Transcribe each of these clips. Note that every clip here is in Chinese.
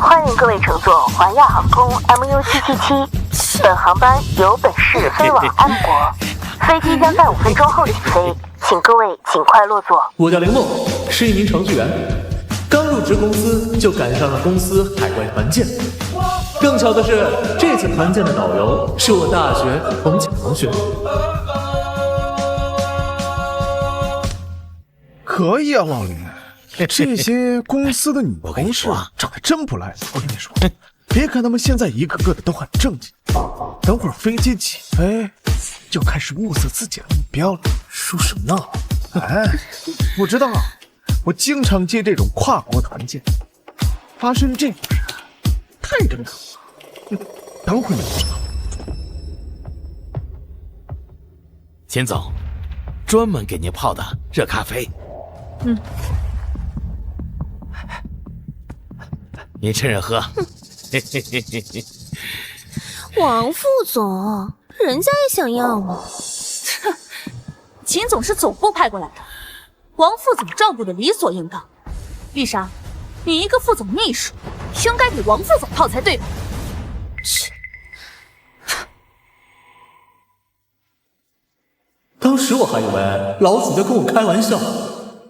欢迎各位乘坐华亚航空 MU777，本航班由本市飞往安国，飞机将在5分钟后起飞，请各位尽快落座。我叫林梦，是一名程序员，刚入职公司就赶上了公司海外团建。更巧的是，这次团建的导游是我大学同寝同学。可以啊，老林，这些公司的女同事长得真不赖。我跟你说，别看他们现在一个个的都很正经，等会儿飞机起飞就开始物色自己的目标了。说什么呢？哎，我知道啊，我经常接这种跨国团建，发生这种事太正常了。等会儿你就知道。秦总，专门给您泡的热咖啡。您趁热喝。王副总，人家也想要吗？秦总是总部派过来的，王副总照顾的理所应当。丽莎，你一个副总秘书，应该给王副总泡才对吧？切！当时我还以为老许在跟我开玩笑，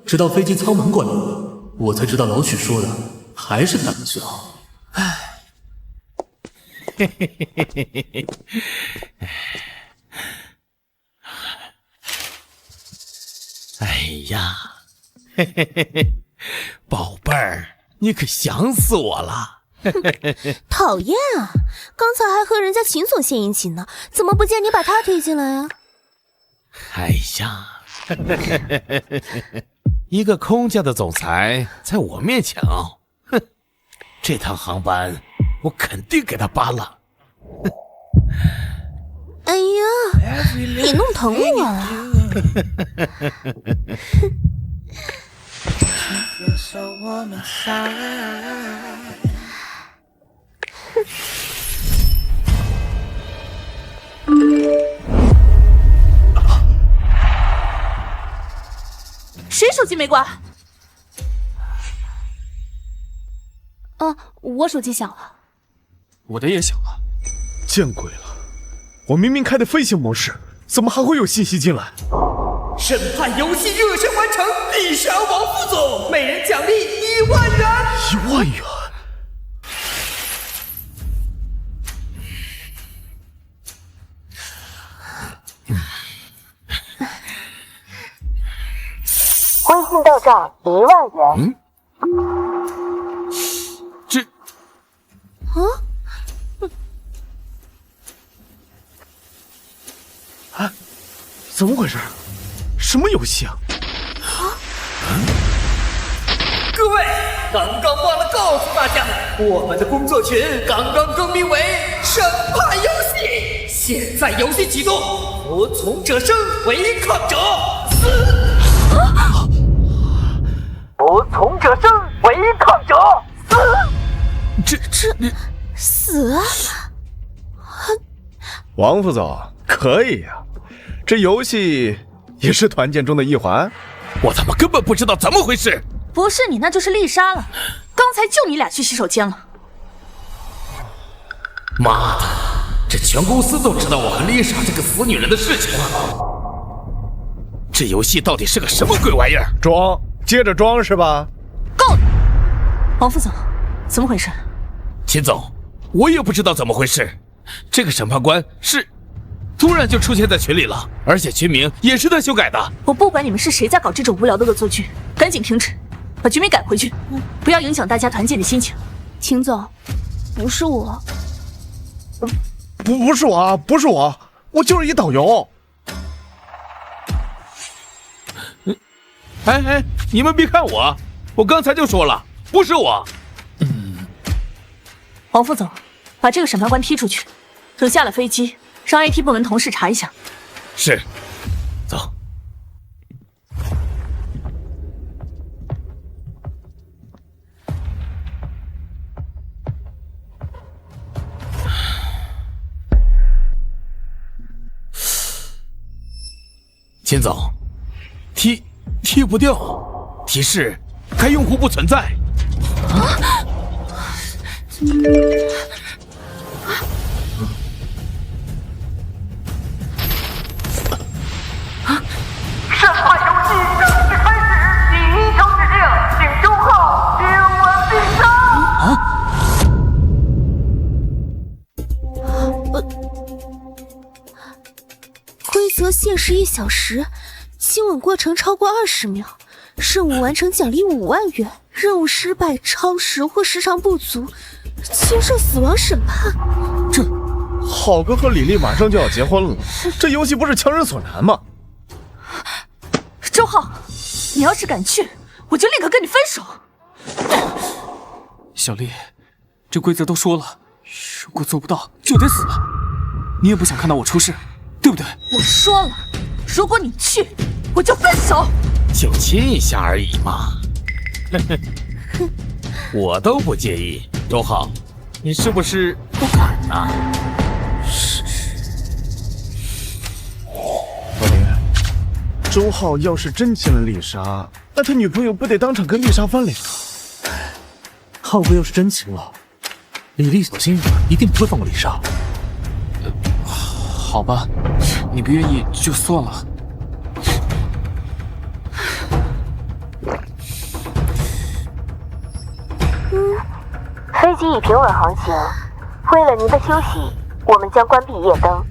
直到飞机舱门关了，我才知道老许说的还是胆小。唉，嘿嘿嘿嘿嘿嘿。哎呀，嘿嘿嘿嘿，宝贝儿，你可想死我了！讨厌啊！刚才还和人家秦总献殷勤呢，怎么不见你把他推进来啊？哎呀，一个空降的总裁在我面前傲，哼！这趟航班我肯定给他扒了。哎呀，你弄疼我了！谁手机没关？我手机响了。我的也响了。见鬼了！我明明开的飞行模式，怎么还会有信息进来？审判游戏热身完成，丽莎王副总，每人奖励1万元。1万元！微信到账1万元。这怎么回事？什么游戏啊？各位，刚刚忘了告诉大家，我们的工作群刚刚更名为审判游戏。现在游戏启动，服从者生，违抗者死。服从者生，违抗者死。死啊！王副总，可以呀，这游戏也是团建中的一环。我他妈根本不知道怎么回事。不是你，那就是丽莎了。刚才就你俩去洗手间了。妈的，这全公司都知道我和丽莎这个死女人的事情了。这游戏到底是个什么鬼玩意儿？装，接着装是吧？够了！王副总，怎么回事？秦总，我也不知道怎么回事。这个审判官是突然就出现在群里了，而且群名也是他修改的。我不管你们是谁在搞这种无聊的恶作剧，赶紧停止，把局名改回去，不要影响大家团建的心情。秦总，不是我，不是我啊，不是我，我就是一导游。哎，你们别看我，我刚才就说了，不是我。王副总，把这个审判官踢出去，等下了飞机，让 IT 部门同事查一下。是，走。秦总，踢不掉，提示该用户不存在。审判游戏正式开始，第1条指令，请周浩今晚必杀。规则限时1小时，亲吻过程超过20秒，任务完成奖励5万元，任务失败、超时或时长不足，接受死亡审判。这，浩哥和李丽马上就要结婚了，这游戏不是强人所难吗？周浩，你要是敢去，我就立刻跟你分手。小丽，这规则都说了，如果做不到就得死。你也不想看到我出事，对不对？我说了，如果你去，我就分手。就亲一下而已嘛。我都不介意。周浩，你是不是不敢啊？老林，周浩要是真亲了丽莎，那他女朋友不得当场跟丽莎翻脸啊？浩哥要是真亲了，李丽小心一定不会放过丽莎。好吧，你不愿意就算了。飞机已平稳航行，为了您的休息，我们将关闭夜灯。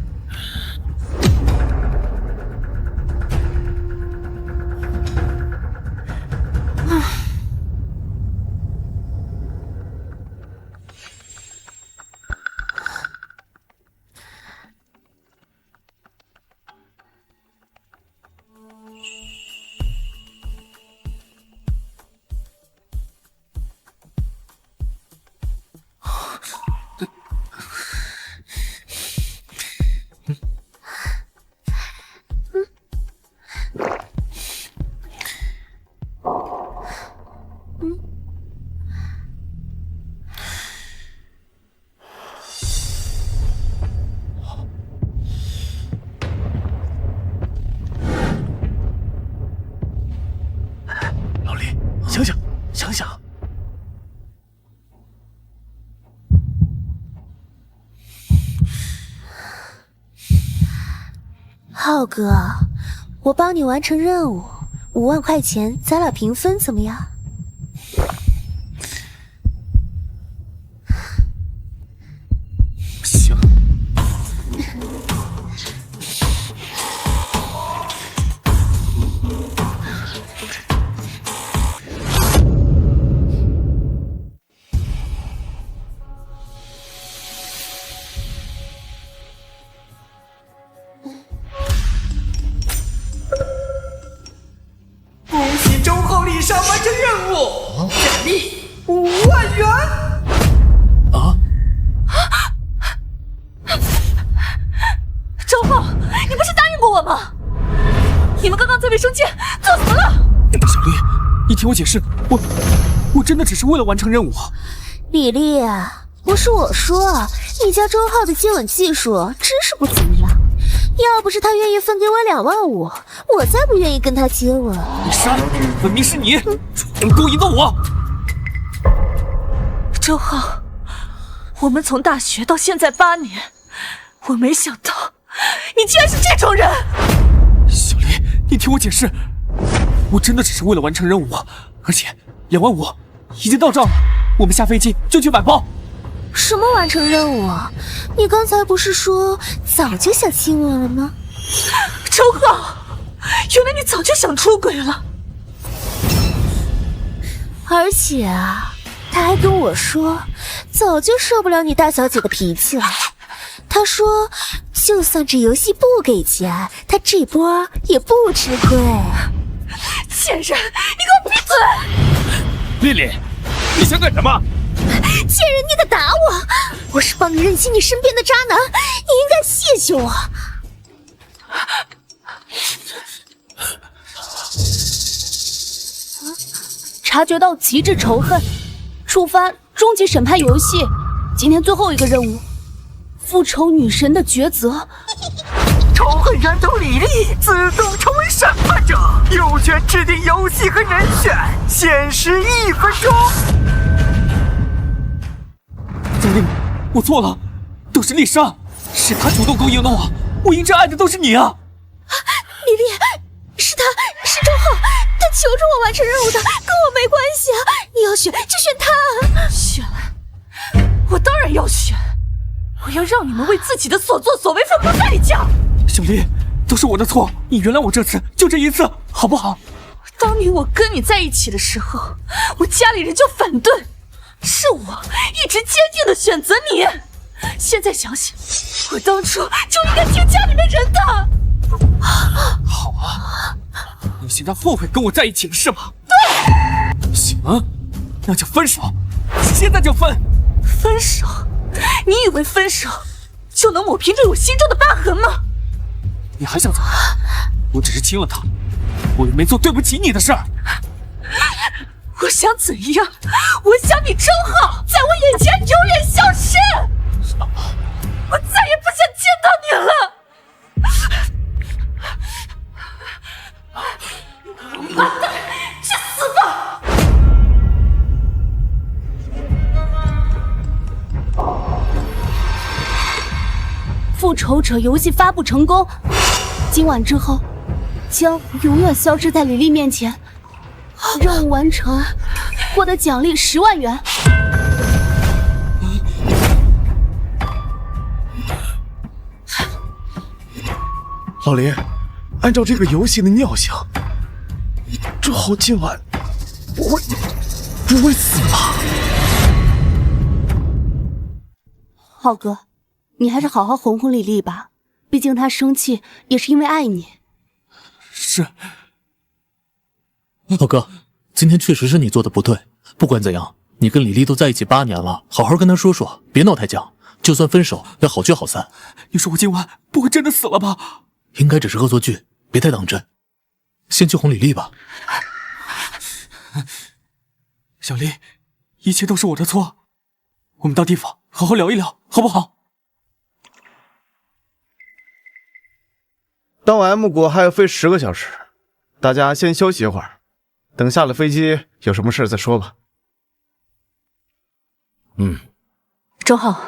老李，想想，浩哥，我帮你完成任务，5万块钱，咱俩平分，怎么样？行。恭喜周浩、丽莎完成任务，奖励5万元。周浩，你不是答应过我吗？你们刚刚在卫生间做什么了？小丽，你听我解释，我真的只是为了完成任务。李丽，不是我说，你家周浩的接吻技术真是不怎么样。要不是他愿意分给我2万5，我才不愿意跟他接吻。丽莎，分明是你主动勾引的我。周浩，我们从大学到现在8年，我没想到你居然是这种人。小丽，你听我解释，我真的只是为了完成任务，而且2万5已经到账了，我们下飞机就去买包。什么完成任务啊？你刚才不是说早就想亲我了吗？周浩，原来你早就想出轨了。而且啊，他还跟我说，早就受不了你大小姐的脾气了。他说，就算这游戏不给钱，他这波也不吃亏。贱人，你给我闭嘴！丽丽，你想干什么？贱人，你敢打我！我是帮你认清你身边的渣男，你应该谢谢我。察觉到极致仇恨，触发终极审判游戏。今天最后一个任务，复仇女神的抉择。仇恨燃头李丽自动成为审判者，有权制定游戏和人选，限时1分钟。我错了，都是丽莎，是她主动勾引的我，我一直爱的都是你啊！李丽，是他，是周浩，他求着我完成任务的，跟我没关系啊！你要选就选他。选，我当然要选，我要让你们为自己的所作所为付出代价。小丽，都是我的错，你原谅我这次，就这一次，好不好？当年我跟你在一起的时候，我家里人就反对，是我一直坚定的选择你。现在想想，我当初就应该听家里面人的。好啊，你现在后悔跟我在一起了是吧？对。行，那就分手，现在就分。分手？你以为分手就能抹平对我心中的疤痕吗？你还想怎么样？我只是亲了她，我又没做对不起你的事儿。我想怎样？我想你周浩在我眼前永远消失，我再也不想见到你了。王八蛋，去死吧！复仇者游戏发布成功，今晚之后将永远消失在李丽面前。任务完成，获得奖励10万元。老林，按照这个游戏的尿性，周浩今晚不会死吧？浩哥，你还是好好哄哄李丽吧，毕竟她生气也是因为爱你。是。浩哥，今天确实是你做的不对。不管怎样，你跟李丽都在一起8年了，好好跟她说说，别闹太僵。就算分手，要好聚好散。你说我今晚不会真的死了吧？应该只是恶作剧，别太当真。先去哄李丽吧。小丽，一切都是我的错，我们到地方好好聊一聊，好不好？到 M 国还要飞10个小时，大家先休息一会儿，等下了飞机有什么事再说吧。周浩，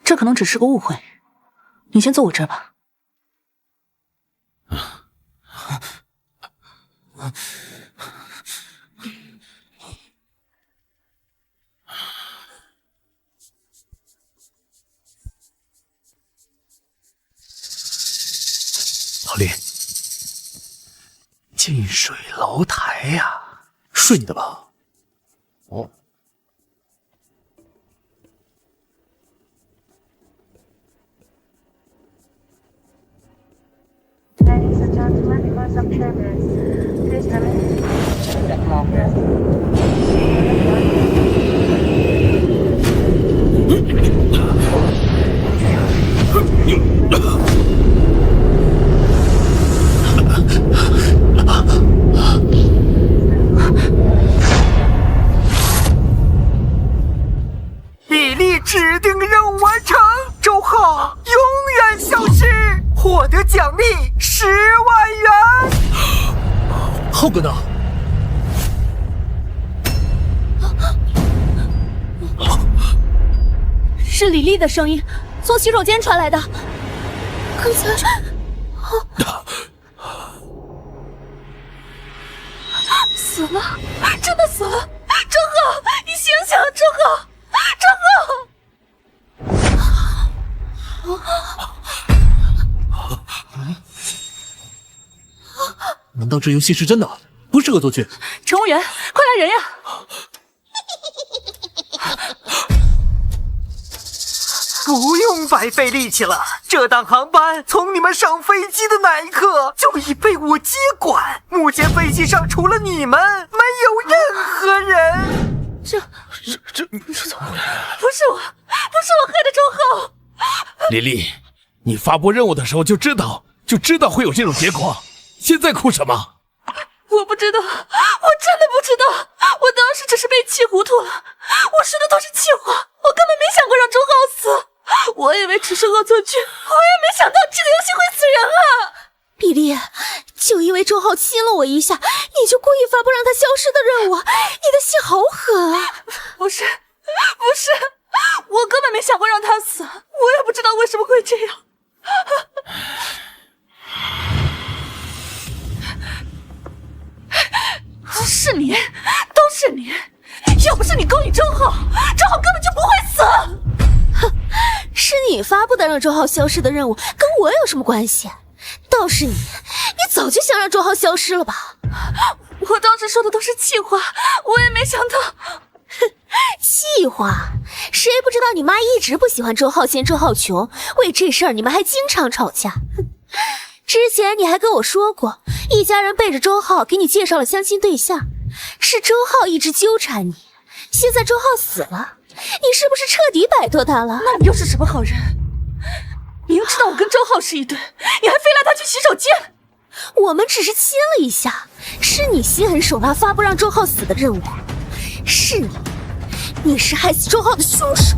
这可能只是个误会，你先坐我这儿吧。老李，近水楼台呀，睡你的吧。哦。李丽指定任务完成，周浩永远消失，获得奖励10万元。浩哥呢？是李丽的声音，从洗手间传来的。刚才，死了，真的死了！周浩，你醒醒，周浩，周浩！难道这游戏是真的，不是恶作剧？乘务员，快来人呀！不用白费力气了，这趟航班从你们上飞机的那一刻就已被我接管。目前飞机上除了你们，没有任何人。这怎么回事？不是我害的周浩。李丽，你发布任务的时候就知道会有这种结果，现在哭什么？我不知道，我真的不知道，我当时只是被气糊涂了。我说的都是气话，我根本没想过让周浩死。我以为只是恶作剧，我也没想到这个游戏会死人啊！比利，就因为周浩亲了我一下，你就故意发布让他消失的任务，你的心好狠啊！不是，我根本没想过让他死。要不是你勾引周浩，周浩根本就不会死。哼，是你发布的让周浩消失的任务，跟我有什么关系？倒是你早就想让周浩消失了吧？我当时说的都是气话，我也没想到。哼，气话？谁不知道你妈一直不喜欢周浩嫌周浩穷，为这事儿你们还经常吵架。哼，之前你还跟我说过，一家人背着周浩给你介绍了相亲对象，是周浩一直纠缠你。现在周浩死了，你是不是彻底摆脱他了？那你又是什么好人？明知道我跟周浩是一对，你还非拉他去洗手间？我们只是亲了一下，是你心狠手辣发布让周浩死的任务，是你是害死周浩的凶手。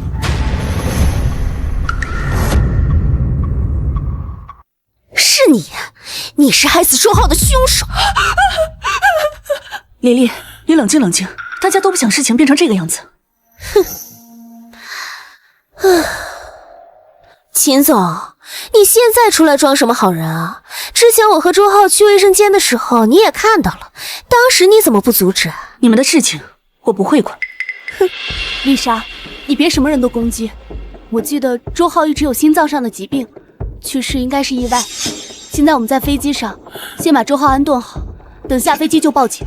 是你是害死周浩的凶手。李丽，你冷静冷静，大家都不想事情变成这个样子。哼，秦总，你现在出来装什么好人啊？之前我和周浩去卫生间的时候，你也看到了，当时你怎么不阻止？你们的事情我不会管。哼，丽莎，你别什么人都攻击。我记得周浩一直有心脏上的疾病，去世应该是意外。现在我们在飞机上，先把周浩安顿好，等下飞机就报警。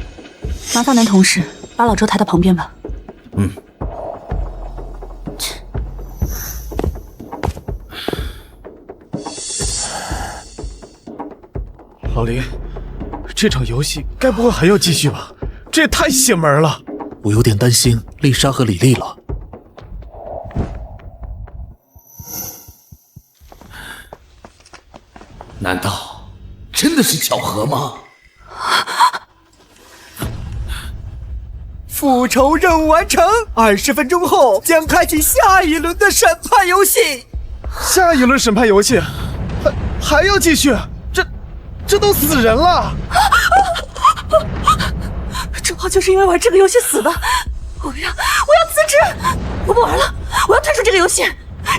麻烦男同事把老周抬到旁边吧。嗯。老林，这场游戏该不会还要继续吧？这也太邪门了！我有点担心丽莎和李丽了。难道真的是巧合吗？复仇任务完成，20分钟后将开启下一轮的审判游戏。下一轮审判游戏，还要继续？这都死人了！周浩就是因为玩这个游戏死的。我要辞职！我不玩了，我要退出这个游戏。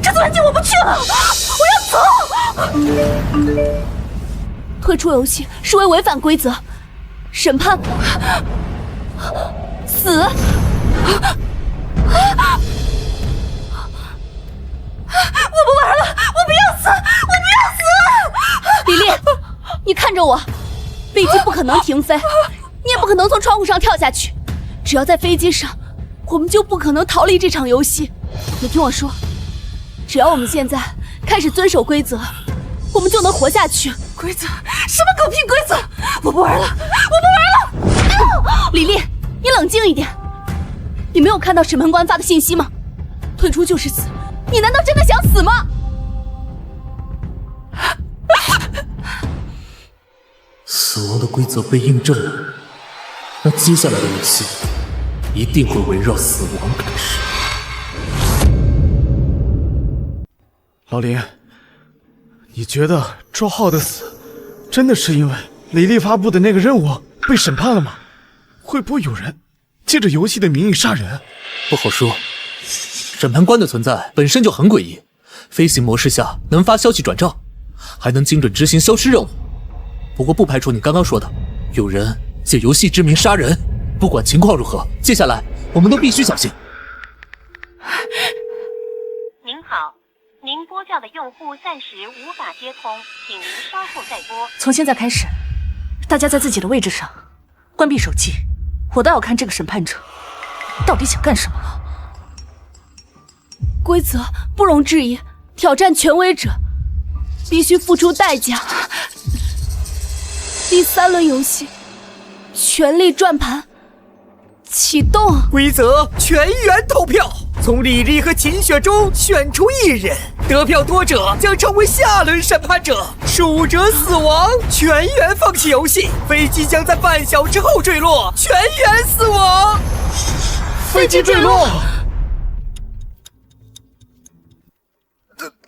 这次环境我不去了，我要走！退出游戏是为违反规则，审判死！我不玩了，我不要死！我不要死！李丽，你看着我，飞机不可能停飞，你也不可能从窗户上跳下去。只要在飞机上，我们就不可能逃离这场游戏。你听我说，只要我们现在开始遵守规则，我们就能活下去。规则？什么狗屁规则？我不玩了，我不玩了！李丽，你冷静一点。你没有看到审判官发的信息吗？退出就是死，你难道真的想死吗？死亡的规则被印证了，那接下来的游戏一定会围绕死亡开始。老林，你觉得周浩的死真的是因为李丽发布的那个任务被审判了吗？会不会有人借着游戏的名义杀人？不好说，审判官的存在本身就很诡异，飞行模式下能发消息转账，还能精准执行消失任务。不过不排除你刚刚说的，有人借游戏之名杀人。不管情况如何，接下来我们都必须小心。您好，您拨叫的用户暂时无法接通，请您稍后再拨。从现在开始，大家在自己的位置上，关闭手机，我倒要看这个审判者到底想干什么了。规则不容置疑，挑战权威者必须付出代价。第3轮游戏，权力转盘启动。规则：全员投票，从李丽和秦雪中选出1人，得票多者将成为下轮审判者，输者死亡，全员放弃游戏。飞机将在半小时后坠落，全员死亡。飞机坠落。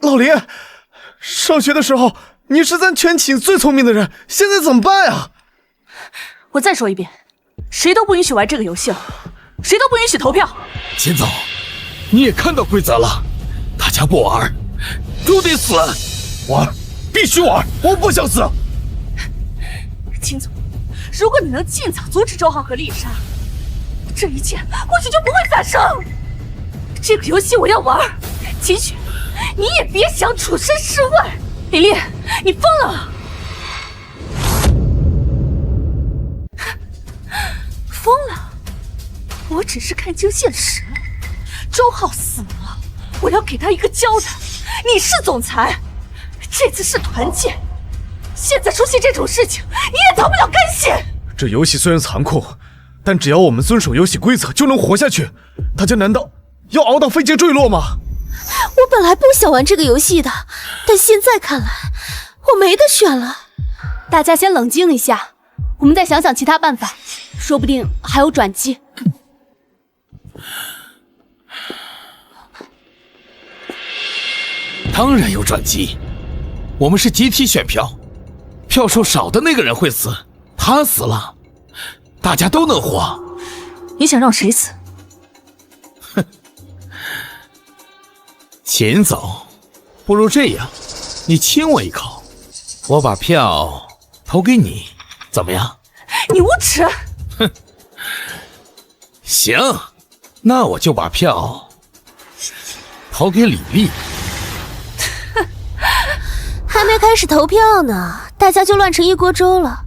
老林，上学的时候你是咱全寝最聪明的人，现在怎么办啊？我再说一遍，谁都不允许玩这个游戏了，谁都不允许投票。秦总，你也看到规则了，大家不玩都得死。玩，必须玩，我不想死。秦总，如果你能尽早阻止周浩和丽莎，这一切或许就不会发生。这个游戏我要玩，秦雪，你也别想处身事外。李丽，你疯了！疯了？我只是看清现实，周浩死了，我要给他一个交代。你是总裁，这次是团建，现在出现这种事情，你也逃不了干系。这游戏虽然残酷，但只要我们遵守游戏规则就能活下去。大家难道要熬到飞机坠落吗？我本来不想玩这个游戏的，但现在看来，我没得选了。大家先冷静一下，我们再想想其他办法，说不定还有转机。当然有转机，我们是集体选票，票数少的那个人会死，他死了，大家都能活。你想让谁死？哼，秦总，不如这样，你亲我一口，我把票投给你，怎么样？你无耻！哼，行，那我就把票投给李丽。还没开始投票呢，大家就乱成一锅粥了。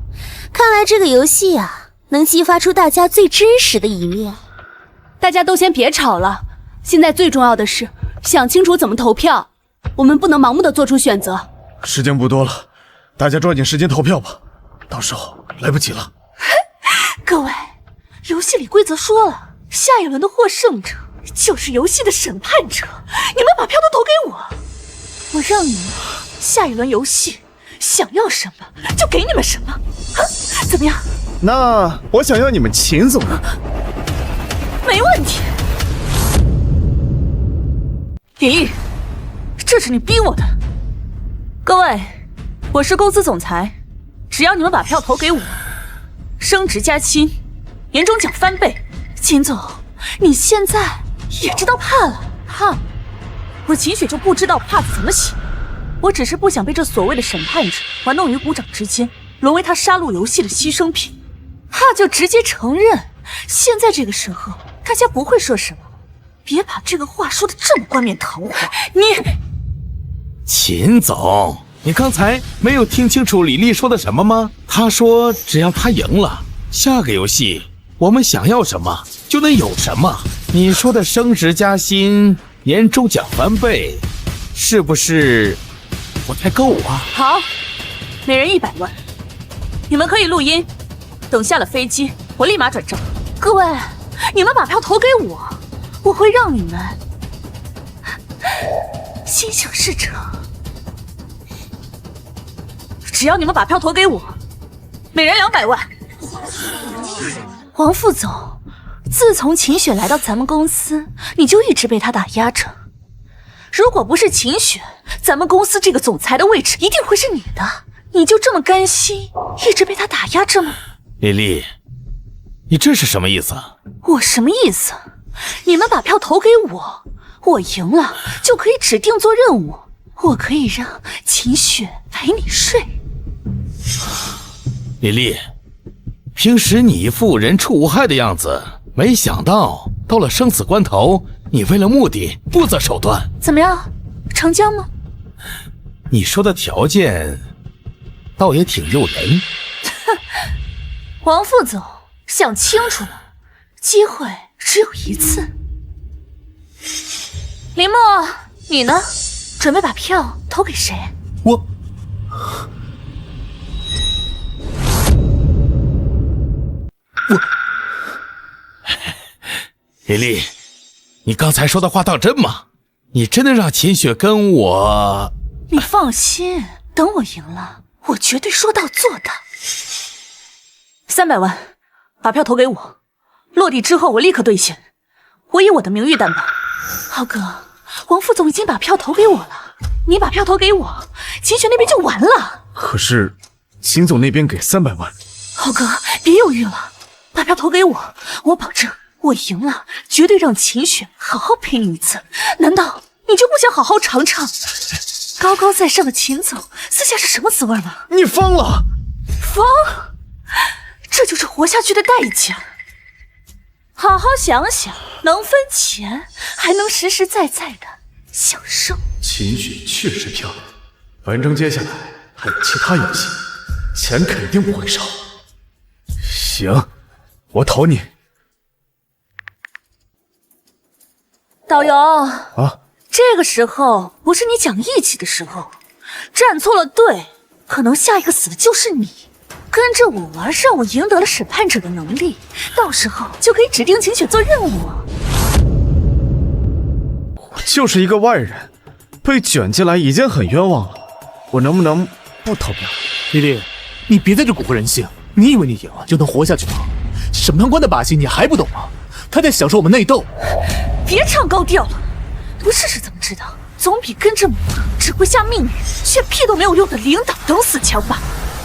看来这个游戏啊，能激发出大家最真实的一面。大家都先别吵了，现在最重要的是想清楚怎么投票，我们不能盲目的做出选择。时间不多了，大家抓紧时间投票吧，到时候来不及了。各位，游戏里规则说了，下一轮的获胜者就是游戏的审判者，你们把票都投给我，我让你们下一轮游戏想要什么就给你们什么，怎么样？那我想要你们秦总的。没问题。李毅，这是你逼我的。各位，我是公司总裁，只要你们把票投给我，升职加薪，年终奖翻倍。秦总，你现在也知道怕了？怕？我秦雪就不知道怕字怎么写。我只是不想被这所谓的审判者玩弄于股掌之间，沦为他杀戮游戏的牺牲品。怕就直接承认。现在这个时候，大家不会说什么，别把这个话说得这么冠冕堂皇。你，秦总，你刚才没有听清楚李丽说的什么吗？她说只要她赢了，下个游戏我们想要什么就能有什么。你说的升职加薪、年终奖翻倍，是不是不太够啊？好，每人100万，你们可以录音，等下了飞机我立马转账。各位，你们把票投给我，我会让你们心想事成。只要你们把票投给我，每人200万。王副总，自从秦雪来到咱们公司，你就一直被他打压着。如果不是秦雪，咱们公司这个总裁的位置一定会是你的。你就这么甘心一直被他打压着吗？李丽，你这是什么意思？我什么意思？你们把票投给我，我赢了就可以指定做任务，我可以让秦雪陪你睡。李丽，平时你一副人畜无害的样子，没想到到了生死关头，你为了目的不择手段。怎么样，成交吗？你说的条件倒也挺诱人。王副总，想清楚了，机会只有一次。林墨，你呢？准备把票投给谁？我李丽，你刚才说的话当真吗？你真的让秦雪跟我……你放心，等我赢了，我绝对说到做到。300万，把票投给我，落地之后我立刻兑现，我以我的名誉担保。浩哥，王副总已经把票投给我了，你把票投给我，秦雪那边就完了。可是秦总那边给300万。浩哥，别犹豫了，把票投给我，我保证我赢了，绝对让秦雪好好陪你一次。难道你就不想好好尝尝高高在上的秦总私下是什么滋味吗？你疯了！疯？这就是活下去的代价。好好想想，能分钱，还能实实在在的享受。秦雪确实漂亮，反正接下来还有其他游戏，钱肯定不会少。行，我投你。导游啊，这个时候不是你讲义气的时候，站错了队，可能下一个死的就是你。跟着我玩，让我赢得了审判者的能力，到时候就可以指定秦雪做任务。我就是一个外人，被卷进来已经很冤枉了，我能不能不投票？丽丽，你别在这蛊惑人性，你以为你赢了就能活下去吗？审判官的把戏你还不懂吗？他在享受我们内斗。别唱高调了，不试试怎么知道？总比跟着我只会下命令却屁都没有用的领导等死强吧。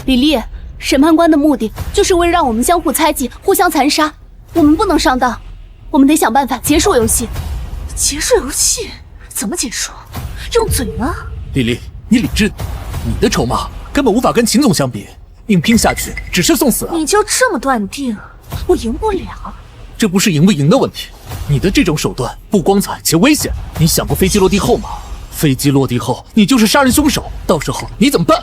李丽，审判官的目的就是为了让我们相互猜忌，互相残杀，我们不能上当，我们得想办法结束游戏。结束游戏？怎么结束？用嘴吗？丽丽，你理智，你的筹码根本无法跟秦总相比，硬拼下去只是送死啊！你就这么断定我赢不了？这不是赢不赢的问题，你的这种手段不光彩且危险。你想过飞机落地后吗？飞机落地后，你就是杀人凶手，到时候你怎么办？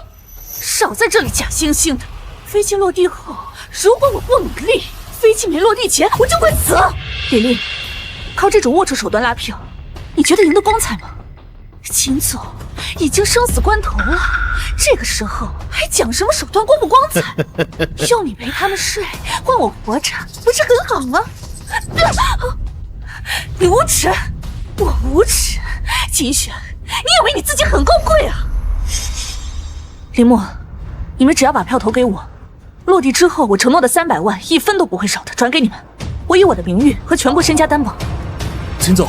少在这里假惺惺的！飞机落地后，如果我不努力，飞机没落地前我就会死。李丽，靠这种龌龊手段拉票，你觉得赢得光彩吗？秦总已经生死关头了，这个时候还讲什么手段光不光彩？用你陪他们睡，换我活着，不是很好吗？你无耻，我无耻。秦雪，你以为你自己很高贵啊？林墨，你们只要把票投给我，落地之后我承诺的300万1分都不会少的转给你们，我以我的名誉和全部身家担保。秦总，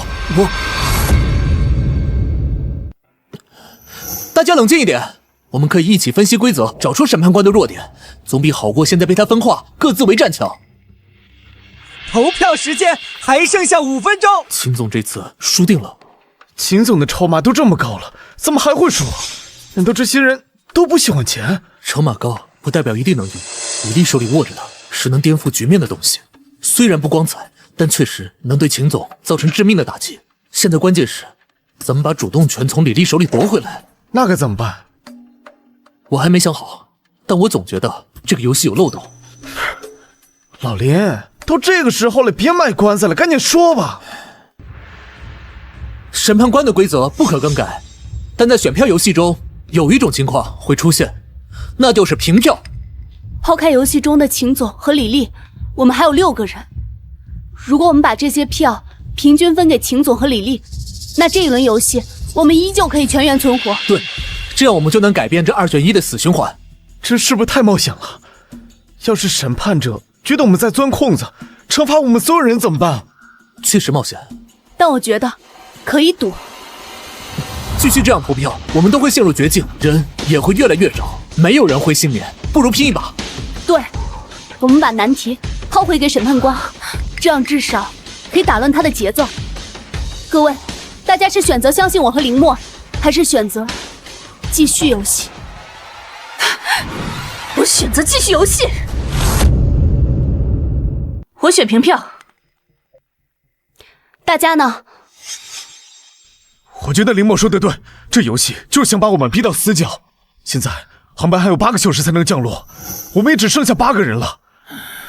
大家冷静一点，我们可以一起分析规则，找出审判官的弱点，总比好过现在被他分化，各自为战强。投票时间还剩下5分钟。秦总这次输定了。秦总的筹码都这么高了，怎么还会输？难道这些人都不喜欢钱？筹码高不代表一定能赢，李丽手里握着的是能颠覆局面的东西，虽然不光彩，但确实能对秦总造成致命的打击。现在关键是怎么把主动权从李丽手里夺回来。那该怎么办？我还没想好，但我总觉得这个游戏有漏洞。老林，都这个时候了，别卖关子了，赶紧说吧。审判官的规则不可更改，但在选票游戏中有一种情况会出现，那就是平票。抛开游戏中的秦总和李丽，我们还有6个人。如果我们把这些票平均分给秦总和李丽，那这一轮游戏我们依旧可以全员存活。对，这样我们就能改变这2选1的死循环。这是不是太冒险了？要是审判者觉得我们在钻空子，惩罚我们所有人怎么办？确实冒险，但我觉得可以赌。继续这样投票，我们都会陷入绝境，人也会越来越少，没有人会幸免，不如拼一把。对，我们把难题抛回给审判官，这样至少可以打乱他的节奏。各位，大家是选择相信我和林墨，还是选择继续游戏？我选择继续游戏。我选平票。大家呢？我觉得林墨说的对，这游戏就是想把我们逼到死角。现在航班还有8个小时才能降落，我们也只剩下8个人了，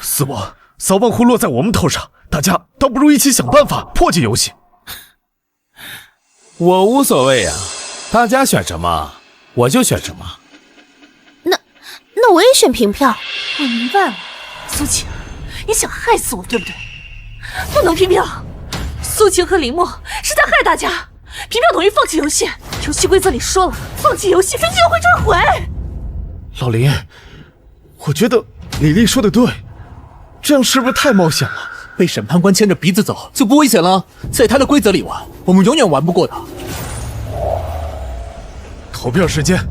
死亡早晚会落在我们头上。大家倒不如一起想办法破解游戏。我无所谓啊，大家选什么我就选什么。那我也选平票。我明白了，苏晴，你想害死我对不对？不能平票，苏晴和林墨是在害大家。平票等于放弃游戏，游戏规则里说了，放弃游戏飞机就会坠毁。老林，我觉得李丽说的对，这样是不是太冒险了？被审判官牵着鼻子走就不危险了，在他的规则里玩，我们永远玩不过他。投票时间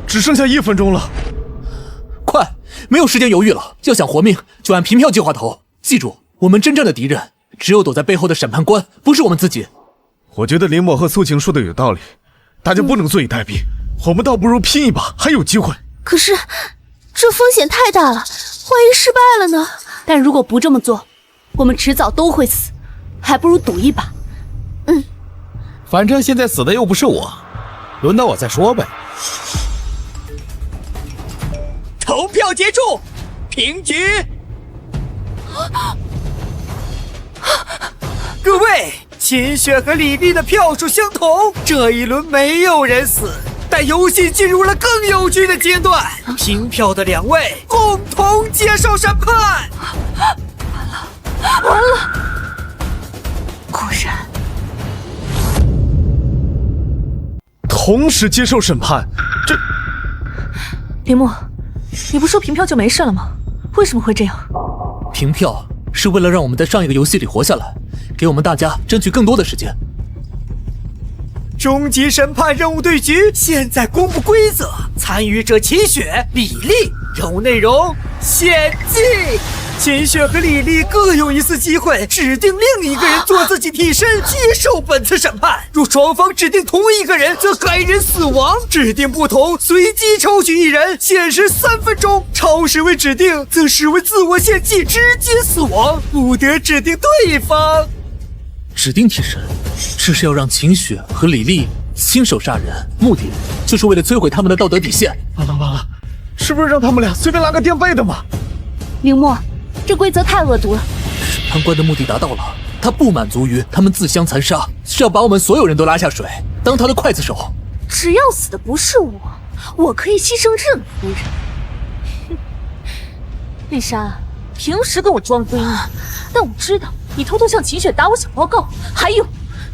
只剩下1分钟了，快，没有时间犹豫了，要想活命就按平票计划投。记住，我们真正的敌人只有躲在背后的审判官，不是我们自己。我觉得林墨和苏晴说的有道理，大家不能坐以待毙，我们倒不如拼一把，还有机会。可是这风险太大了，万一失败了呢？但如果不这么做，我们迟早都会死，还不如赌一把。反正现在死的又不是我，轮到我再说呗。投票结束，平局。各位，秦雪和李丽的票数相同，这一轮没有人死，但游戏进入了更有趣的阶段。平票的2位共同接受审判。完了，果然。同时接受审判，这林墨，你不说平票就没事了吗？为什么会这样？平票是为了让我们在上一个游戏里活下来，给我们大家争取更多的时间。终极审判任务对局现在公布规则，参与者秦雪、李丽。任务内容：献祭。秦雪和李丽各有一次机会指定另一个人做自己替身，接受本次审判。若双方指定同一个人，则该人死亡；指定不同，随机抽取一人，限时3分钟。超时为指定，则视为自我献祭，直接死亡，不得指定对方。指定替身，这是要让秦雪和李丽亲手杀人，目的就是为了摧毁他们的道德底线。完了，是不是让他们俩随便拉个垫背的嘛？凌墨，这规则太恶毒了。审判官的目的达到了，他不满足于他们自相残杀，是要把我们所有人都拉下水，当他的刽子手。只要死的不是我，我可以牺牲任何人。哼，丽莎，平时跟我装闺蜜，但我知道你偷偷向秦雪打我小报告，还有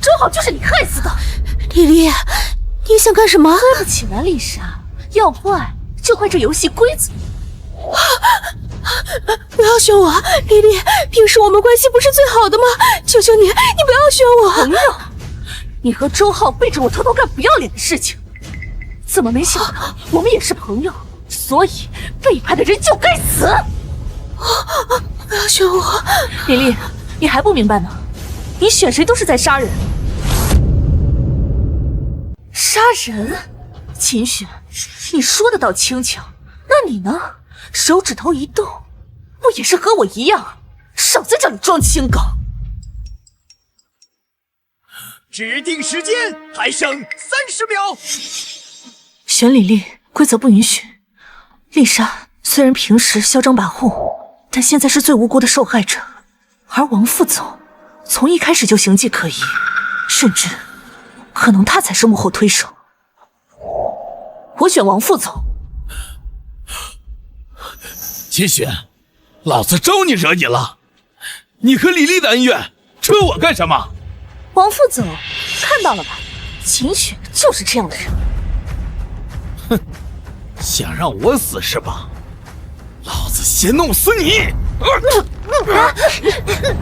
周浩就是你害死的。丽丽，你想干什么？对不起了，丽莎，要怪就怪这游戏规则。不要选我，丽丽，平时我们关系不是最好的吗？求求你，你不要选我。朋友，你和周浩背着我偷偷干不要脸的事情，怎么没想到我们也是朋友？所以背叛的人就该死。不要选我，李丽，你还不明白吗？你选谁都是在杀人。杀人？秦雪，你说的倒轻巧，那你呢？手指头一动，不也是和我一样？少在这里装清高。指定时间还剩30秒。选李丽，规则不允许。丽莎虽然平时嚣张跋扈，但现在是最无辜的受害者，而王副总从一开始就形迹可疑，甚至可能他才是幕后推手。我选王副总。秦雪，老子招你惹你了？你和李丽的恩怨，追我干什么？王副总，看到了吧？秦雪就是这样的人。哼，想让我死是吧？老子先弄死你！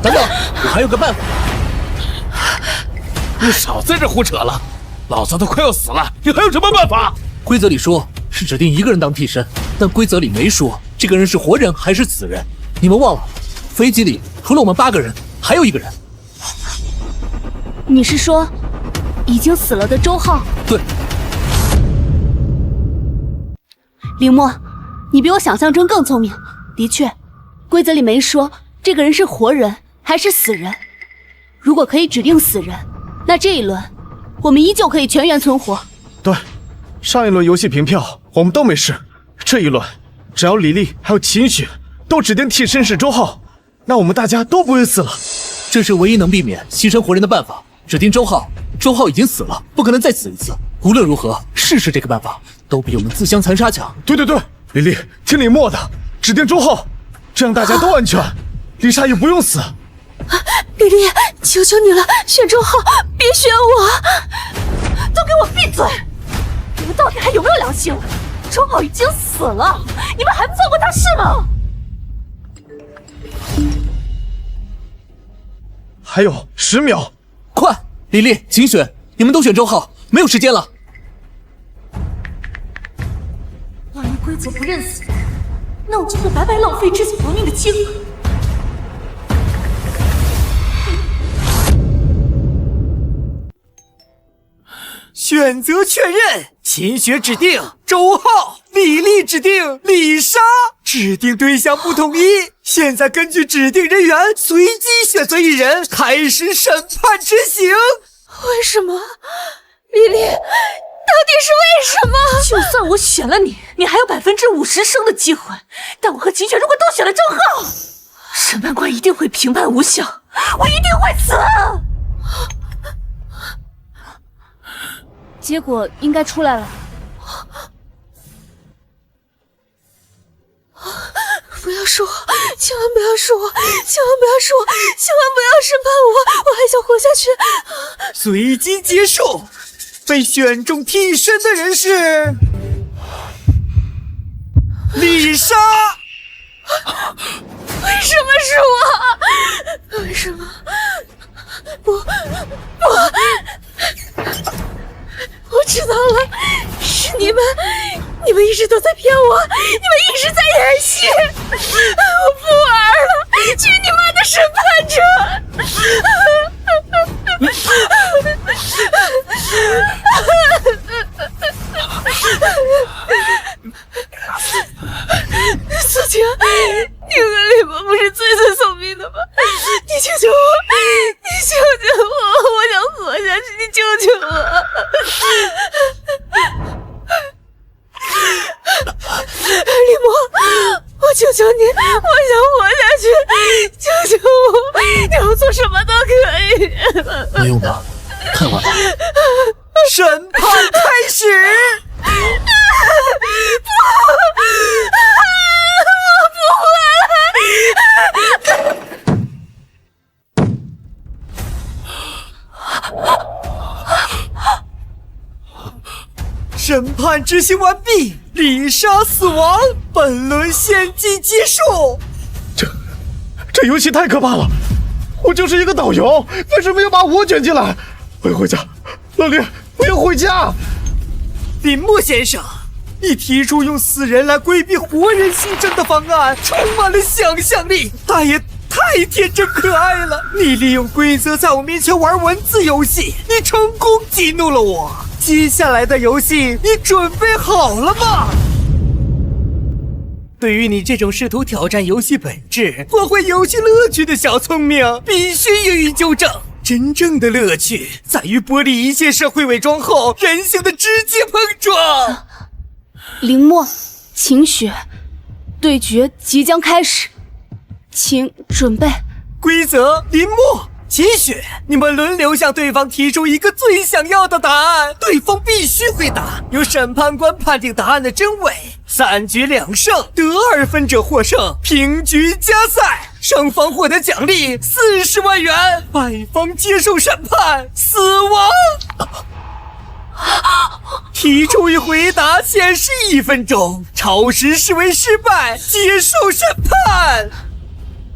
等等，我还有个办法。你少在这胡扯了，老子都快要死了，你还有什么办法？规则里说是指定一个人当替身，但规则里没说这个人是活人还是死人。你们忘了，飞机里除了我们8个人，还有一个人。你是说已经死了的周浩？对。凌墨，你比我想象中更聪明。的确，规则里没说这个人是活人还是死人。如果可以指定死人，那这一轮我们依旧可以全员存活。对，上一轮游戏平票我们都没事，这一轮只要李丽还有秦雪都指定替身是周浩，那我们大家都不会死了。这是唯一能避免牺牲活人的办法。指定周浩，周浩已经死了，不可能再死一次。无论如何，试试这个办法，都比我们自相残杀强。对，李丽，听李默的，指定周浩，这样大家都安全，丽莎也不用死。丽丽，求求你了，选周浩，别选我！都给我闭嘴！你们到底还有没有良心了？周浩已经死了，你们还不做过他事吗？还有10秒，快！李丽、秦雪，你们都选周浩，没有时间了。万一规则不认死人，那我就会白白浪费之前革命的机会。选择确认，秦雪指定周浩，李丽指定李莎，指定对象不统一，现在根据指定人员随机选择一人，开始审判执行。为什么？丽丽，到底是为什么？就算我选了你，你还有50%胜的机会。但我和秦雪如果都选了郑浩，审判官一定会评判无效，我一定会死。结果应该出来了。不要说我，千万不要说我，千万不要说我，千万不要审判我，我还想活下去。随机结束，被选中替身的人是丽莎。为什么是我？为什么？不，我知道了，是你们一直都在骗我，你们一直在演戏，我不玩了，去你妈的审判者！苏晴，你和李博不是最聪明的吗？你救救我！你救救我！我想活下去，你救救我！李博，我求求你，我想活下去，救救我！你让我做什么都可以。没用的，太晚了。审判开始。审判执行完毕，丽莎死亡，本轮献祭结束。这游戏太可怕了！我就是一个导游，为什么要把我卷进来？我要回家，老李，我要回家。林墨先生，你提出用死人来规避活人新生的方案，充满了想象力，但也太天真可爱了。你利用规则在我面前玩文字游戏，你成功激怒了我。接下来的游戏，你准备好了吗？对于你这种试图挑战游戏本质、破坏游戏乐趣的小聪明，必须予以纠正。真正的乐趣在于剥离一切社会伪装后人性的直接碰撞。林墨、秦雪，对决即将开始，请准备。规则：林墨、秦雪，你们轮流向对方提出一个最想要的答案，对方必须回答，由审判官判定答案的真伪。3局2胜，得2分者获胜，平局加赛。胜方获得奖励40万元，败方接受审判，死亡。提出与回答限时1分钟，超时视为失败，接受审判。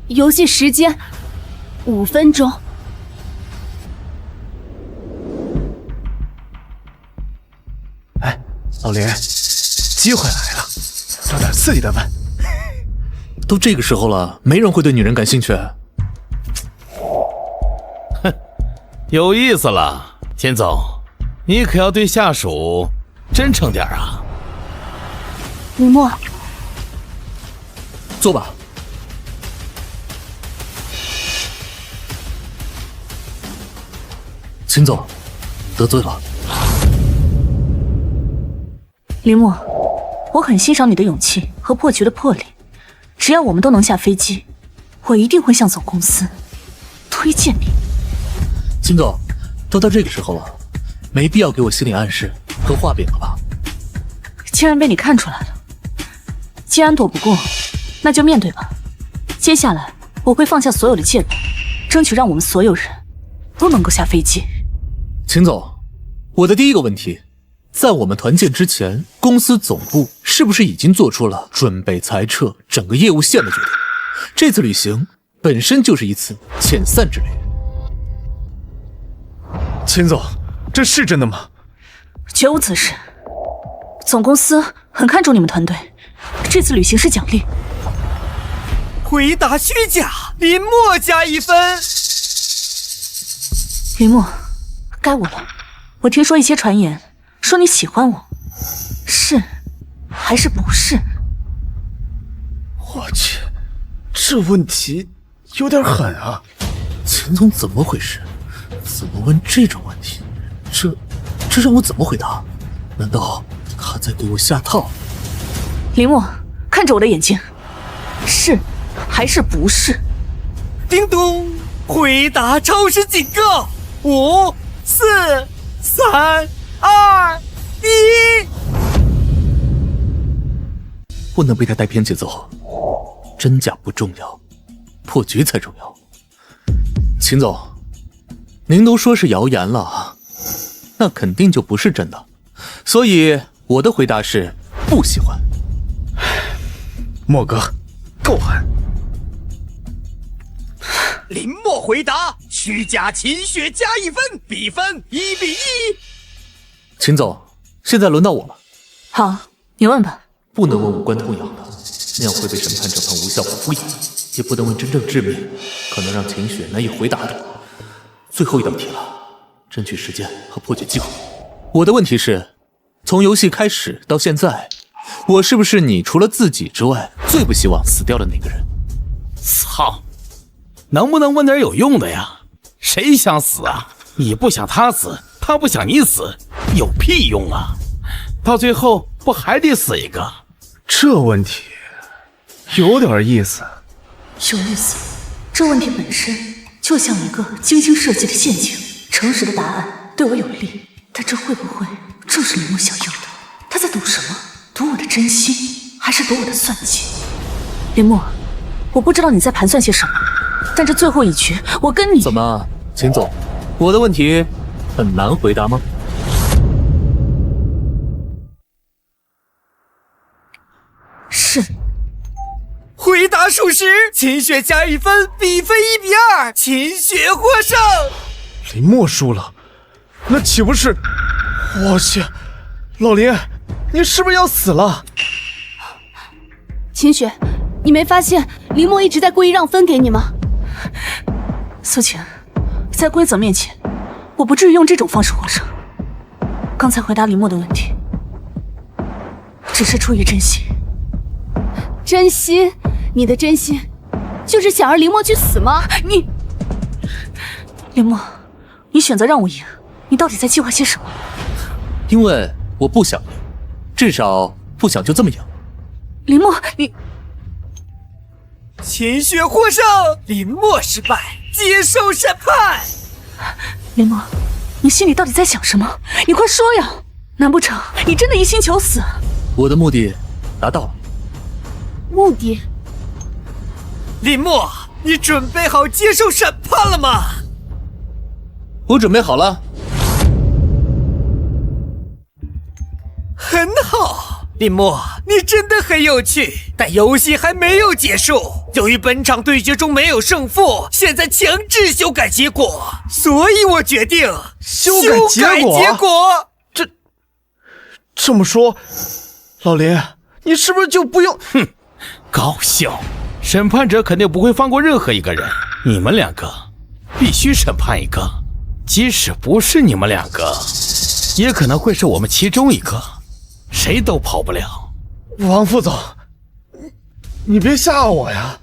游戏时间5分钟。哎，老林，机会来了，找点刺激的问。都这个时候了，没人会对女人感兴趣。哼，有意思了，秦总，你可要对下属真诚点啊。林墨，坐吧。秦总，得罪了。林墨，我很欣赏你的勇气和破局的魄力。只要我们都能下飞机，我一定会向总公司推荐你。秦总，都到这个时候了，没必要给我心理暗示和画饼了吧？既然被你看出来了，既然躲不过，那就面对吧。接下来我会放下所有的借口，争取让我们所有人都能够下飞机。秦总，我的第一个问题，在我们团建之前，公司总部是不是已经做出了准备裁撤整个业务线的决定？这次旅行本身就是一次遣散之旅。秦总，这是真的吗？绝无此事。总公司很看重你们团队，这次旅行是奖励。回答虚假，林墨加1分。林墨，该我了。我听说一些传言，说你喜欢我，是还是不是？我去，这问题有点狠啊！秦总怎么回事？怎么问这种问题？这让我怎么回答？难道他在给我下套？林墨，看着我的眼睛，是还是不是？叮咚，回答超时警告！5、4、3、2、1。不能被他带偏节奏，真假不重要，破局才重要。秦总，您都说是谣言了，那肯定就不是真的，所以我的回答是不喜欢。莫哥，够狠！林墨回答：虚假秦雪加1分，比分1比1。秦总，现在轮到我了。好，你问吧。不能问无关痛痒的，那样会被审判者判无效或敷衍；也不能问真正致命，可能让秦雪难以回答的。最后一道题了，争取时间和破解机会。我的问题是，从游戏开始到现在，我是不是你除了自己之外最不希望死掉的那个人？操！能不能问点有用的呀？谁想死啊？你不想他死，他不想你死，有屁用啊！到最后不还得死一个？这问题有点意思。有意思，这问题本身就像一个精心设计的陷阱。诚实的答案对我有利，但这会不会正是林墨想要的？他在赌什么？赌我的真心，还是赌我的算计？林墨，我不知道你在盘算些什么，但这最后一局，我跟你……怎么，秦总，我的问题很难回答吗？是。回答属实，秦雪加1分，比分1比2，秦雪获胜。林墨输了，那岂不是……我去，老林，你是不是要死了？秦雪，你没发现林墨一直在故意让分给你吗？苏晴，在规则面前，我不至于用这种方式获胜。刚才回答林墨的问题，只是出于真心。真心？你的真心就是想让林墨去死吗？林墨，你选择让我赢，你到底在计划些什么？因为我不想赢，至少不想就这么赢。林墨，你……秦雪获胜，林墨失败，接受审判。林墨，你心里到底在想什么？你快说呀！难不成你真的一心求死？我的目的达到了。目的？林墨，你准备好接受审判了吗？我准备好了。很好，林墨，你真的很有趣。但游戏还没有结束，由于本场对决中没有胜负，现在强制修改结果，所以我决定修改结果。这么说，老林，你是不是就不用？哼，搞笑！审判者肯定不会放过任何一个人，你们两个必须审判一个，即使不是你们两个，也可能会是我们其中一个，谁都跑不了。王副总，你别吓我呀！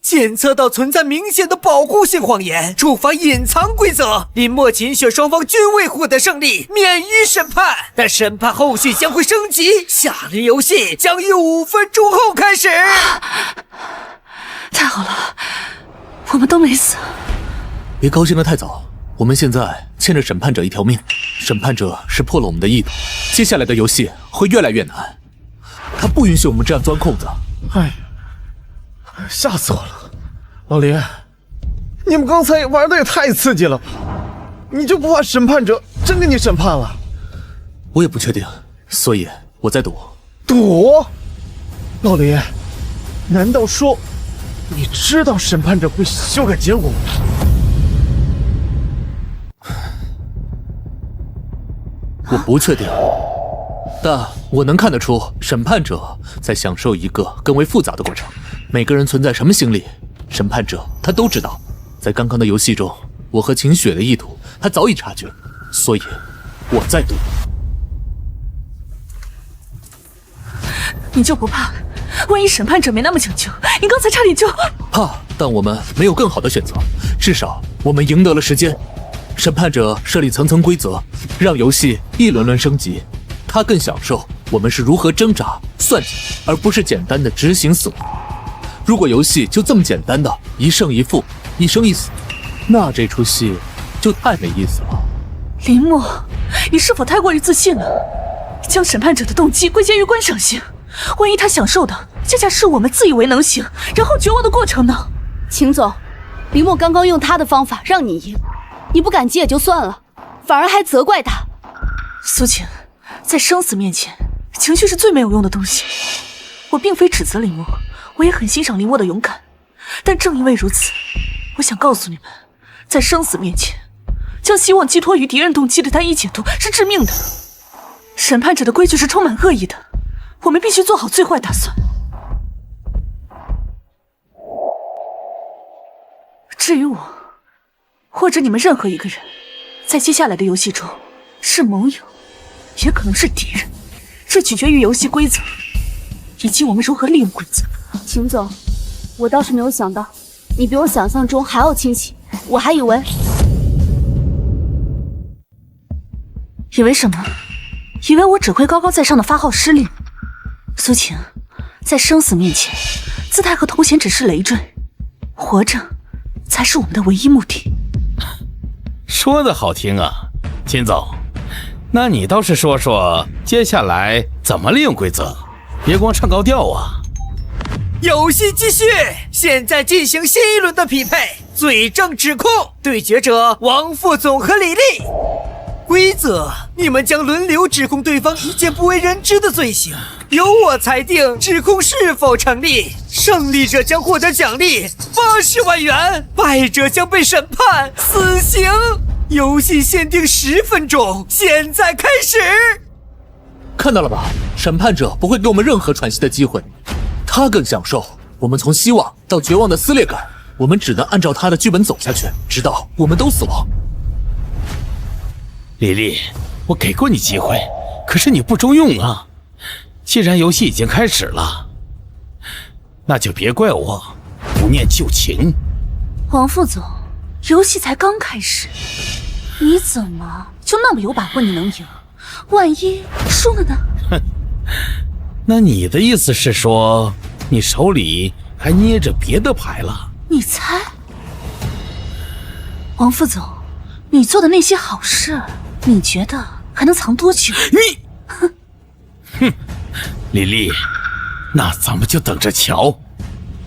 检测到存在明显的保护性谎言，触发隐藏规则，林墨、秦雪双方均未获得胜利，免于审判。但审判后续将会升级，下轮游戏将于5分钟后开始。太好了，我们都没死。别高兴得太早，我们现在欠着审判者一条命，审判者是破了我们的意图，接下来的游戏会越来越难，他不允许我们这样钻空子。哎，吓死我了！老林，你们刚才玩的也太刺激了吧！你就不怕审判者真给你审判了？我也不确定，所以我在赌。赌？老林，难道说你知道审判者会修改结果吗？我不确定，但我能看得出审判者在享受一个更为复杂的过程。每个人存在什么心理，审判者他都知道。在刚刚的游戏中，我和秦雪的意图他早已察觉，所以我在赌。你就不怕万一审判者没那么讲究，你刚才差点就……怕，但我们没有更好的选择，至少我们赢得了时间。审判者设立层层规则，让游戏一轮轮升级，他更享受我们是如何挣扎、算计，而不是简单的执行死亡。如果游戏就这么简单的一胜一负、一生一死，那这出戏就太没意思了。林墨，你是否太过于自信了？将审判者的动机归结于观赏性，万一他享受的恰恰是我们自以为能行，然后绝望的过程呢？秦总，林墨刚刚用他的方法让你赢，你不感激也就算了，反而还责怪他。苏晴，在生死面前，情绪是最没有用的东西。我并非指责林墨，我也很欣赏林墨的勇敢，但正因为如此，我想告诉你们，在生死面前，将希望寄托于敌人动机的单一解读是致命的。审判者的规矩是充满恶意的，我们必须做好最坏打算。至于我，或者你们任何一个人，在接下来的游戏中，是盟友，也可能是敌人，这取决于游戏规则，以及我们如何利用规则。秦总，我倒是没有想到，你比我想象中还要清醒，我还以为什么？以为我只会高高在上的发号施令。苏晴，在生死面前，姿态和头衔只是累赘，活着才是我们的唯一目的。说的好听啊，秦总，那你倒是说说接下来怎么利用规则，别光唱高调啊。游戏继续，现在进行新一轮的匹配，罪证指控，对决者王副总和李丽。规则：你们将轮流指控对方一件不为人知的罪行，由我裁定指控是否成立。胜利者将获得奖励80万元，败者将被审判死刑。游戏限定10分钟，现在开始。看到了吧，审判者不会给我们任何喘息的机会，他更享受我们从希望到绝望的撕裂感。我们只能按照他的剧本走下去，直到我们都死亡。李丽，我给过你机会，可是你不中用啊。既然游戏已经开始了，那就别怪我不念旧情。王副总，游戏才刚开始，你怎么就那么有把握你能赢？万一输了呢？哼，那你的意思是说，你手里还捏着别的牌了？你猜？王副总，你做的那些好事，你觉得还能藏多久？你，哼，李丽，那咱们就等着瞧，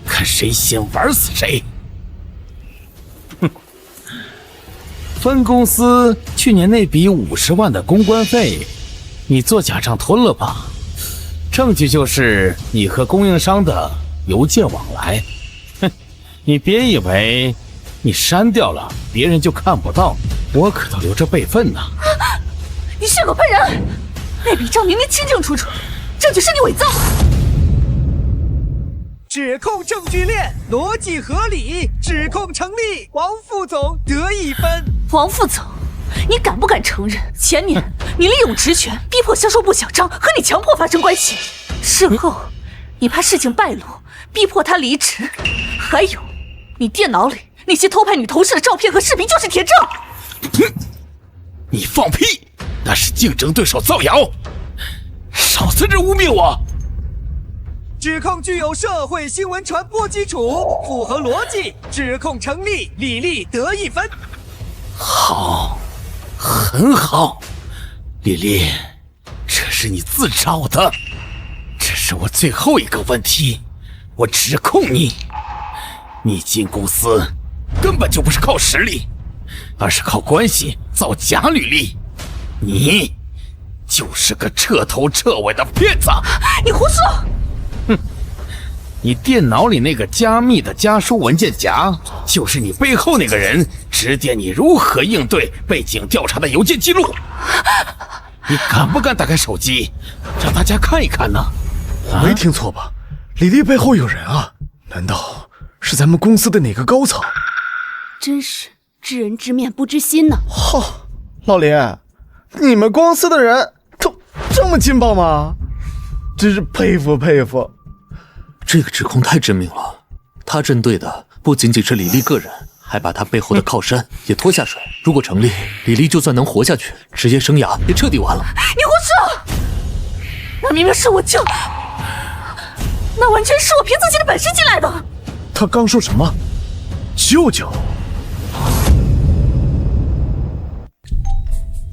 看谁先玩死谁。哼，分公司去年那笔50万的公关费，你做假账吞了吧？证据就是你和供应商的邮件往来。哼，你别以为你删掉了，别人就看不到，我可都留着备份呢。你血口喷人！那笔账明明清清楚楚，证据是你伪造。指控证据链，逻辑合理，指控成立，王副总得1分。王副总，你敢不敢承认前年你利用职权逼迫销售部小张和你强迫发生关系？事后你怕事情败露，逼迫他离职，还有你电脑里那些偷拍女同事的照片和视频就是铁证。你放屁！那是竞争对手造谣，少在这污蔑我！指控具有社会新闻传播基础，符合逻辑，指控成立，李丽得1分。好，很好，李丽，这是你自找的。这是我最后一个问题，我指控你，你进公司根本就不是靠实力，而是靠关系造假履历。你就是个彻头彻尾的骗子！你胡说！哼，你电脑里那个加密的家书文件夹，就是你背后那个人指点你如何应对背景调查的邮件记录。你敢不敢打开手机，让大家看一看呢？我没听错吧？李丽背后有人啊？难道是咱们公司的哪个高层？真是知人知面不知心呢。老林，你们公司的人都这么劲爆吗？真是佩服佩服。这个指控太致命了，他针对的不仅仅是李丽个人，还把他背后的靠山也拖下水。如果成立，李丽就算能活下去，职业生涯也彻底完了。你胡说！那明明是我救，那完全是我凭自己的本事进来的。他刚说什么？舅舅？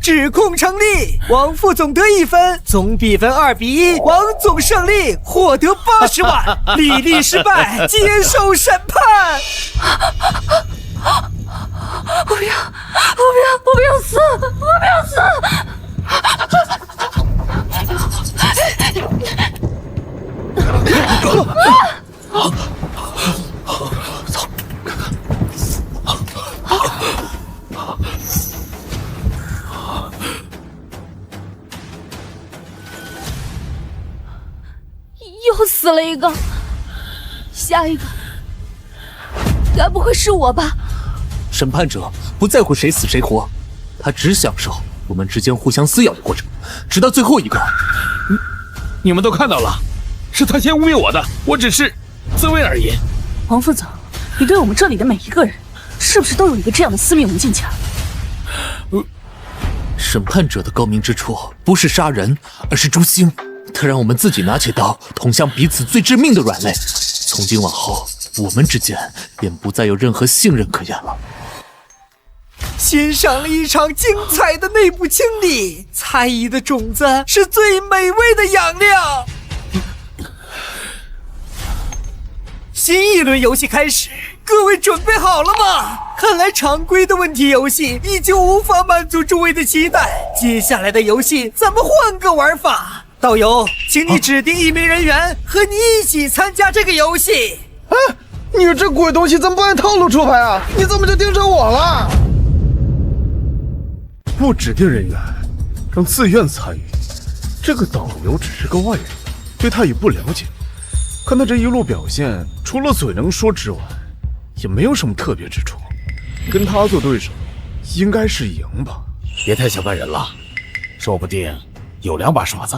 指控成立，王副总得1分，总比分2比1，王总胜利，获得80万。李丽失败，接受审判。我不要死！我不要死！又死了一个，下一个该不会是我吧？审判者不在乎谁死谁活，他只享受我们之间互相撕咬的过程，直到最后一个。你们都看到了，是他先污蔑我的，我只是自卫而已。王副总，你对我们这里的每一个人，是不是都有一个这样的私密无间墙？审判者的高明之处不是杀人，而是诛心。他让我们自己拿起刀，捅向彼此最致命的软肋。从今往后，我们之间便不再有任何信任可言了。欣赏了一场精彩的内部清理，猜疑的种子是最美味的养料。新一轮游戏开始，各位准备好了吗？看来常规的问题游戏已经无法满足诸位的期待，接下来的游戏咱们换个玩法。导游，请你指定1名人员和你一起参加这个游戏。哎，你这鬼东西怎么不按套路出牌啊？你怎么就盯上我了？不指定人员，让自愿参与。这个导游只是个外人，对他也不了解。看他这一路表现，除了嘴能说之外，也没有什么特别之处。跟他做对手，应该是赢吧？别太小看人了，说不定有2把刷子。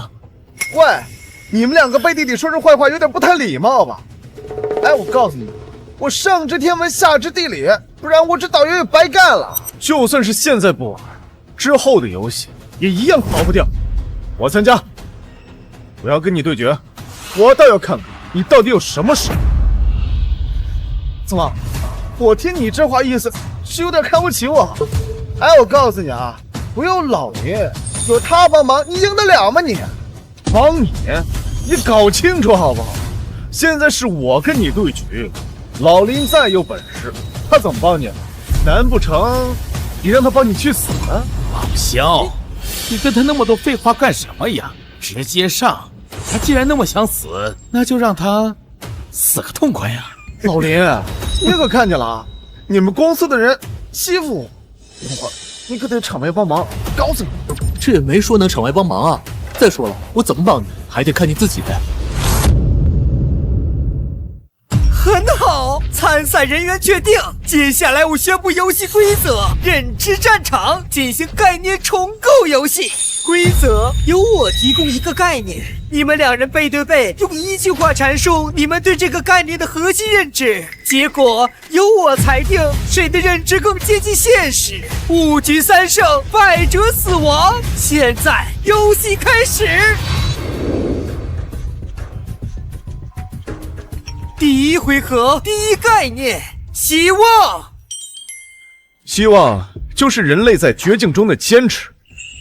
喂，你们2个背地里说这坏话，有点不太礼貌吧？哎，我告诉你，我上知天文下知地理，不然我这导游也白干了。就算是现在不玩，之后的游戏也一样逃不掉。我参加，我要跟你对决，我倒要看看你到底有什么实力。怎么？我听你这话意思是有点看不起我？哎，我告诉你啊，不用老爷，有他帮忙，你赢得了吗你？帮你？你搞清楚好不好？现在是我跟你对局，老林再有本事，他怎么帮你？难不成你让他帮你去死呢？老萧，你跟他那么多废话干什么呀？直接上！他既然那么想死，那就让他死个痛快呀！老林，你可看见了啊？你们公司的人欺负我，你可得场外帮忙，搞死你！这也没说能场外帮忙啊。再说了，我怎么帮你，还得看你自己的。很好，参赛人员确定。接下来我宣布游戏规则：认知战场进行概念重构游戏。规则由我提供一个概念，你们2人背对背用1句话阐述你们对这个概念的核心认知，结果由我裁定谁的认知更接近现实。5局3胜，败者死亡。现在游戏开始。第1回合，第1概念，希望。希望就是人类在绝境中的坚持，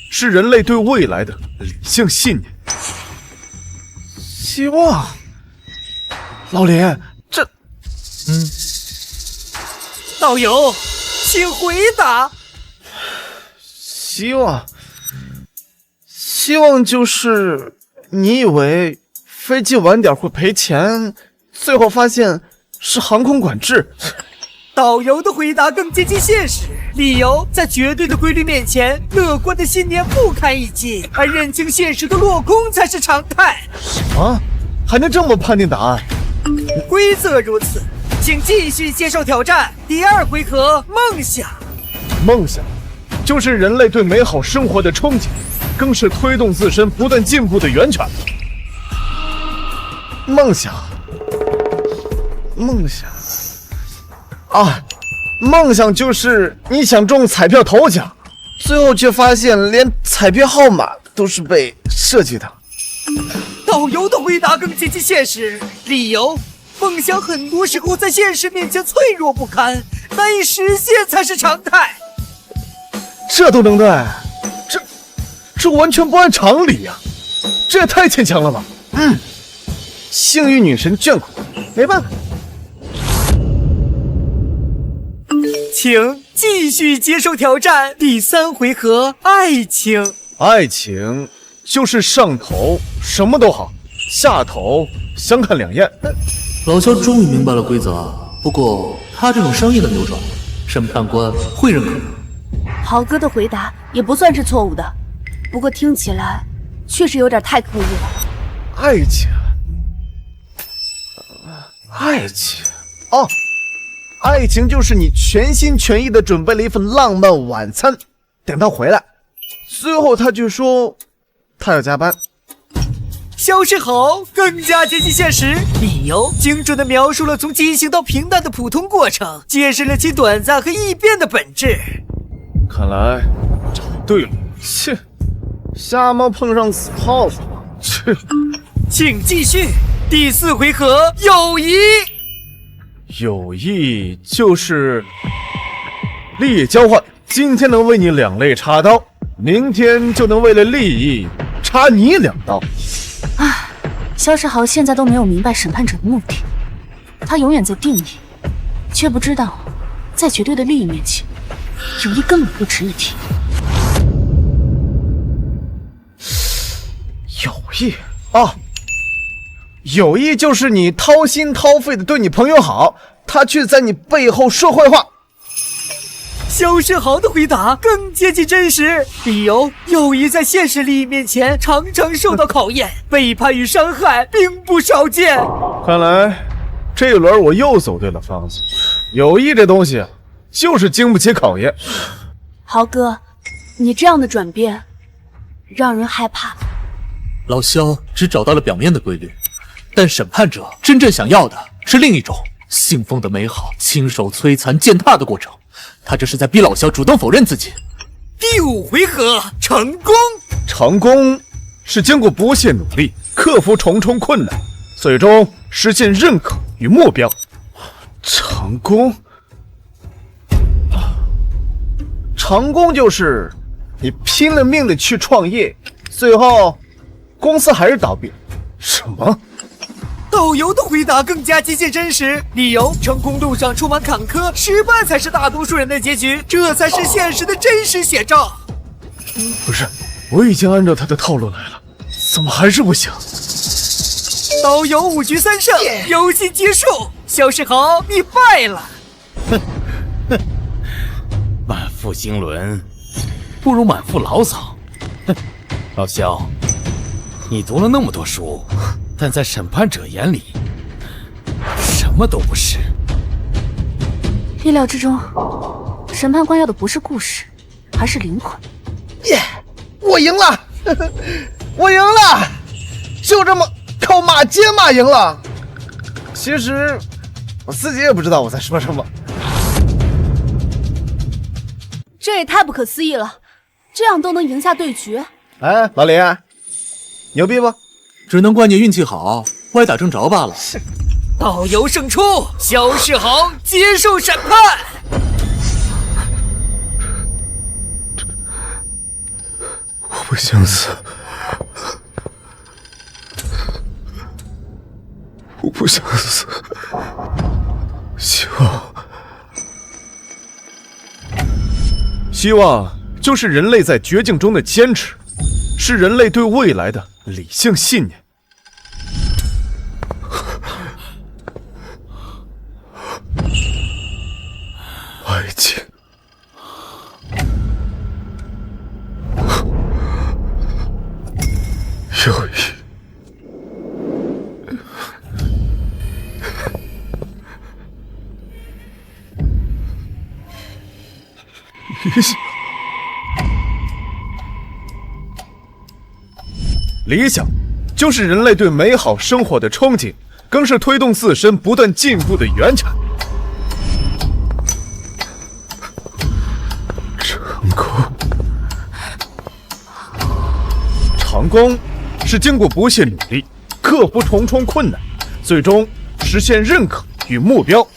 是人类对未来的理性信念。希望，老林，这，导游，请回答。希望就是你以为飞机晚点会赔钱，最后发现是航空管制。导游的回答更接近现实，理由在绝对的规律面前，乐观的信念不堪一击，而认清现实的落空才是常态。什么？还能这么判定答案？规则如此，请继续接受挑战。第2回合，梦想。梦想就是人类对美好生活的憧憬，更是推动自身不断进步的源泉。梦想梦想啊，梦想就是你想中彩票头奖，最后却发现连彩票号码都是被设计的。导游的回答更接近现实，理由：梦想很多时候在现实面前脆弱不堪，难以实现才是常态。这都能对，这完全不按常理呀、这也太牵强了吧。幸运女神眷顾，没办法。请继续接受挑战，第3回合爱情。爱情就是上头什么都好，下头相看两厌。老肖终于明白了规则，不过他这种商业的扭转，审判官会认可吗？豪哥的回答也不算是错误的，不过听起来确实有点太刻意了。爱情，爱情哦，爱情就是你全心全意的准备了一份浪漫晚餐，等他回来，最后他就说他要加班。消失后更加接近现实，理由精准地描述了从激情到平淡的普通过程，揭示了其短暂和易变的本质。看来找对了，切，瞎猫碰上死耗子了，切。请继续，第4回合友谊。友谊就是利益交换，今天能为你2肋插刀，明天就能为了利益插你2刀。萧世豪现在都没有明白审判者的目的，他永远在定义，却不知道在绝对的利益面前，友谊根本不值一提。友谊啊，友谊就是你掏心掏肺的对你朋友好，他却在你背后说坏话。萧世豪的回答更接近真实，理由：友谊在现实利益面前常常受到考验，背叛与伤害并不少见。看来这一轮我又走对了方子，友谊这东西就是经不起考验。豪哥，你这样的转变让人害怕。老肖只找到了表面的规律，但审判者真正想要的是另一种信奉的美好、亲手摧残践踏的过程。他这是在逼老肖主动否认自己。第5回合成功。成功是经过不懈努力，克服重重困难，最终实现认可与目标。成功，成功就是你拼了命的去创业，最后公司还是倒闭。什么？导游的回答更加接近真实，理由：成功路上充满坎坷，失败才是大多数人的结局，这才是现实的真实写照。不是，我已经按照他的套路来了，怎么还是不行？导游5局3胜，游戏结束，萧世豪你败了。满腹经纶，不如满腹牢骚。老萧，你读了那么多书，但在审判者眼里，什么都不是。意料之中，审判官要的不是故事，而是灵魂。我赢了，我赢了，就这么靠骂街骂赢了。其实我自己也不知道我在说什么。这也太不可思议了，这样都能赢下对局。哎，老林，牛逼不？只能怪你运气好，歪打正着罢了。导游胜出，萧世豪接受审判。我不想死，我不想死，希望就是人类在绝境中的坚持，是人类对未来的理性信念。爱情，友谊，理想就是人类对美好生活的憧憬，更是推动自身不断进步的原产。成功。成功是经过不懈努力，克服重重困难，最终实现认可与目标。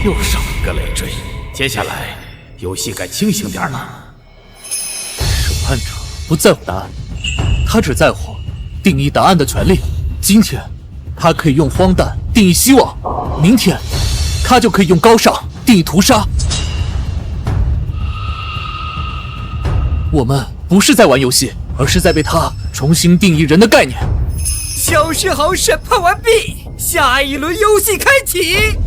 又少一个累赘，接下来游戏该清醒点了。审判者不在乎答案，他只在乎定义答案的权利。今天，他可以用荒诞定义希望；明天，他就可以用高尚定义屠杀。我们不是在玩游戏，而是在被他重新定义人的概念。小时候审判完毕，下一轮游戏开启。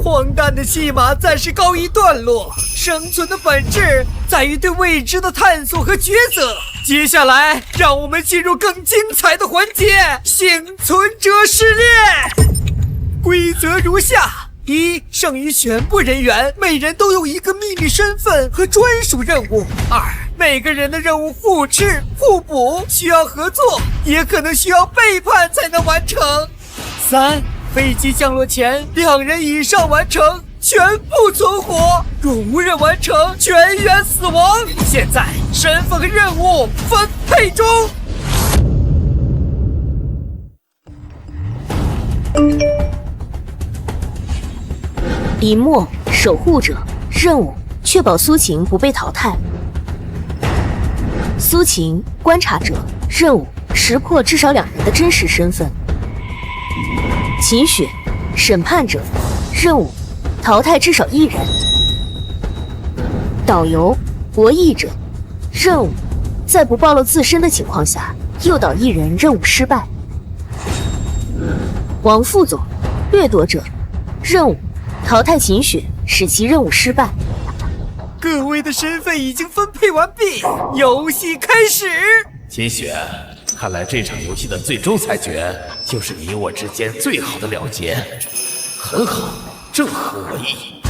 荒诞的戏码暂时告一段落，生存的本质在于对未知的探索和抉择。接下来，让我们进入更精彩的环节——幸存者试炼。规则如下：一、剩余全部人员每人都有一个秘密身份和专属任务。二、每个人的任务互斥互补，需要合作，也可能需要背叛才能完成。三、飞机降落前2人以上完成，全部存活；若无人完成，全员死亡。现在身份和任务分配中。林默，守护者，任务：确保苏晴不被淘汰。苏晴，观察者，任务：识破至少2人的真实身份。秦雪，审判者，任务：淘汰至少1人。导游，博弈者，任务：在不暴露自身的情况下诱导1人，任务失败。王副总，掠夺者，任务：淘汰秦雪，使其任务失败。各位的身份已经分配完毕，游戏开始。秦雪，看来这场游戏的最终裁决就是你我之间最好的了结。很好，正合我意。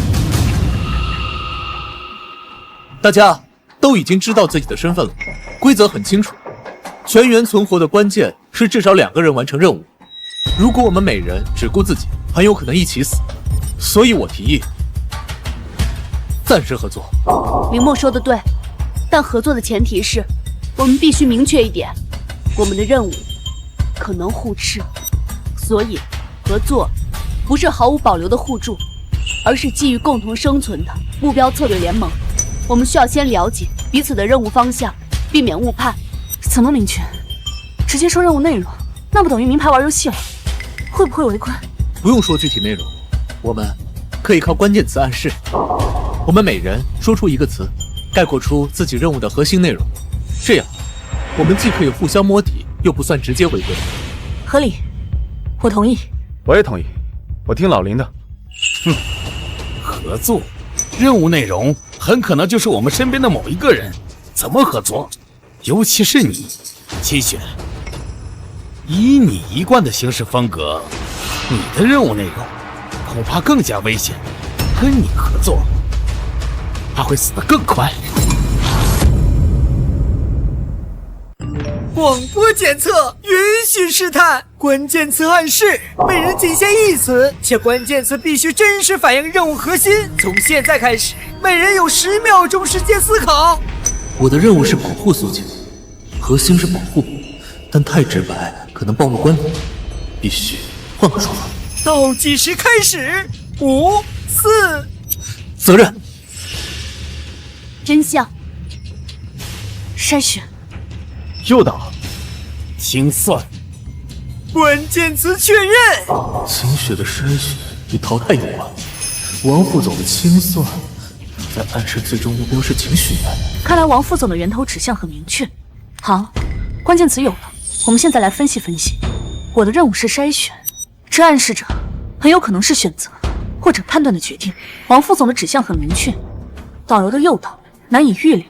大家都已经知道自己的身份了，规则很清楚，全员存活的关键是至少2个人完成任务。如果我们每人只顾自己，很有可能一起死。所以我提议暂时合作。林默说的对，但合作的前提是我们必须明确一点，我们的任务可能互斥，所以合作不是毫无保留的互助，而是基于共同生存的目标策略联盟。我们需要先了解彼此的任务方向，避免误判。怎么明确？直接说任务内容，那不等于明牌玩游戏了？会不会违规？不用说具体内容，我们可以靠关键词暗示。我们每人说出一个词，概括出自己任务的核心内容，这样我们既可以互相摸底，又不算直接违规。合理，我同意。我也同意，我听老林的。合作，任务内容很可能就是我们身边的某一个人，怎么合作？尤其是你，秦雪，以你一贯的行事风格，你的任务内容恐怕更加危险。跟你合作，他会死得更快。广播检测允许试探，关键词暗示，每人仅限1词，且关键词必须真实反映任务核心。从现在开始，每人有10秒钟时间思考。我的任务是保护苏晴，核心是保护，但太直白可能暴露关联，必须换个说法。倒计时开始，5、4。责任。真相。筛选。诱导。清算。关键词确认。秦雪的筛选与淘汰有关，王副总的清算在暗示最终目标是秦雪。看来王副总的源头指向很明确。好，关键词有了，我们现在来分析分析。我的任务是筛选，这暗示着很有可能是选择，或者判断的决定。王副总的指向很明确，导游的诱导难以预料。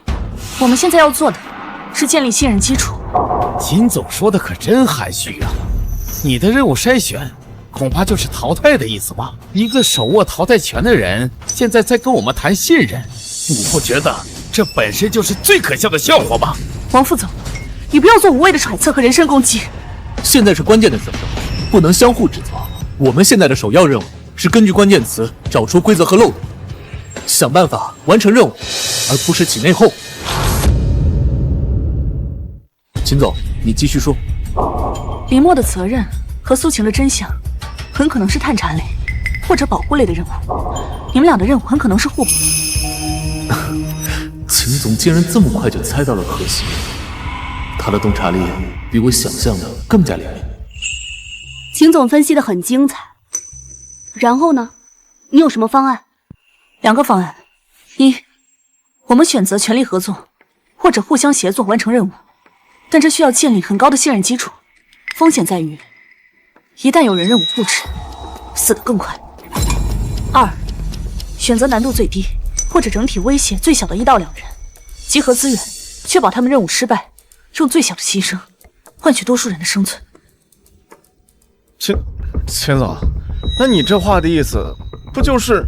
我们现在要做的是建立信任基础。秦总说的可真含蓄啊！你的任务筛选恐怕就是淘汰的意思吧？一个手握淘汰权的人，现在在跟我们谈信任，你不觉得这本身就是最可笑的笑话吗？王副总，你不要做无谓的揣测和人身攻击。现在是关键的时候，不能相互指责。我们现在的首要任务是根据关键词找出规则和漏洞，想办法完成任务，而不是起内讧。秦总，你继续说。林墨的责任和苏晴的真相，很可能是探查类或者保护类的任务。你们俩的任务很可能是互补。秦总竟然这么快就猜到了核心，他的洞察力比我想象的更加灵敏。秦总分析的很精彩，然后呢？你有什么方案？2个方案：一，我们选择全力合作，或者互相协作完成任务，但这需要建立很高的信任基础。风险在于，一旦有人任务不迟，死得更快。2，选择难度最低或者整体威胁最小的1到2人，集合资源，确保他们任务失败，用最小的牺牲换取多数人的生存。秦总，那你这话的意思，不就是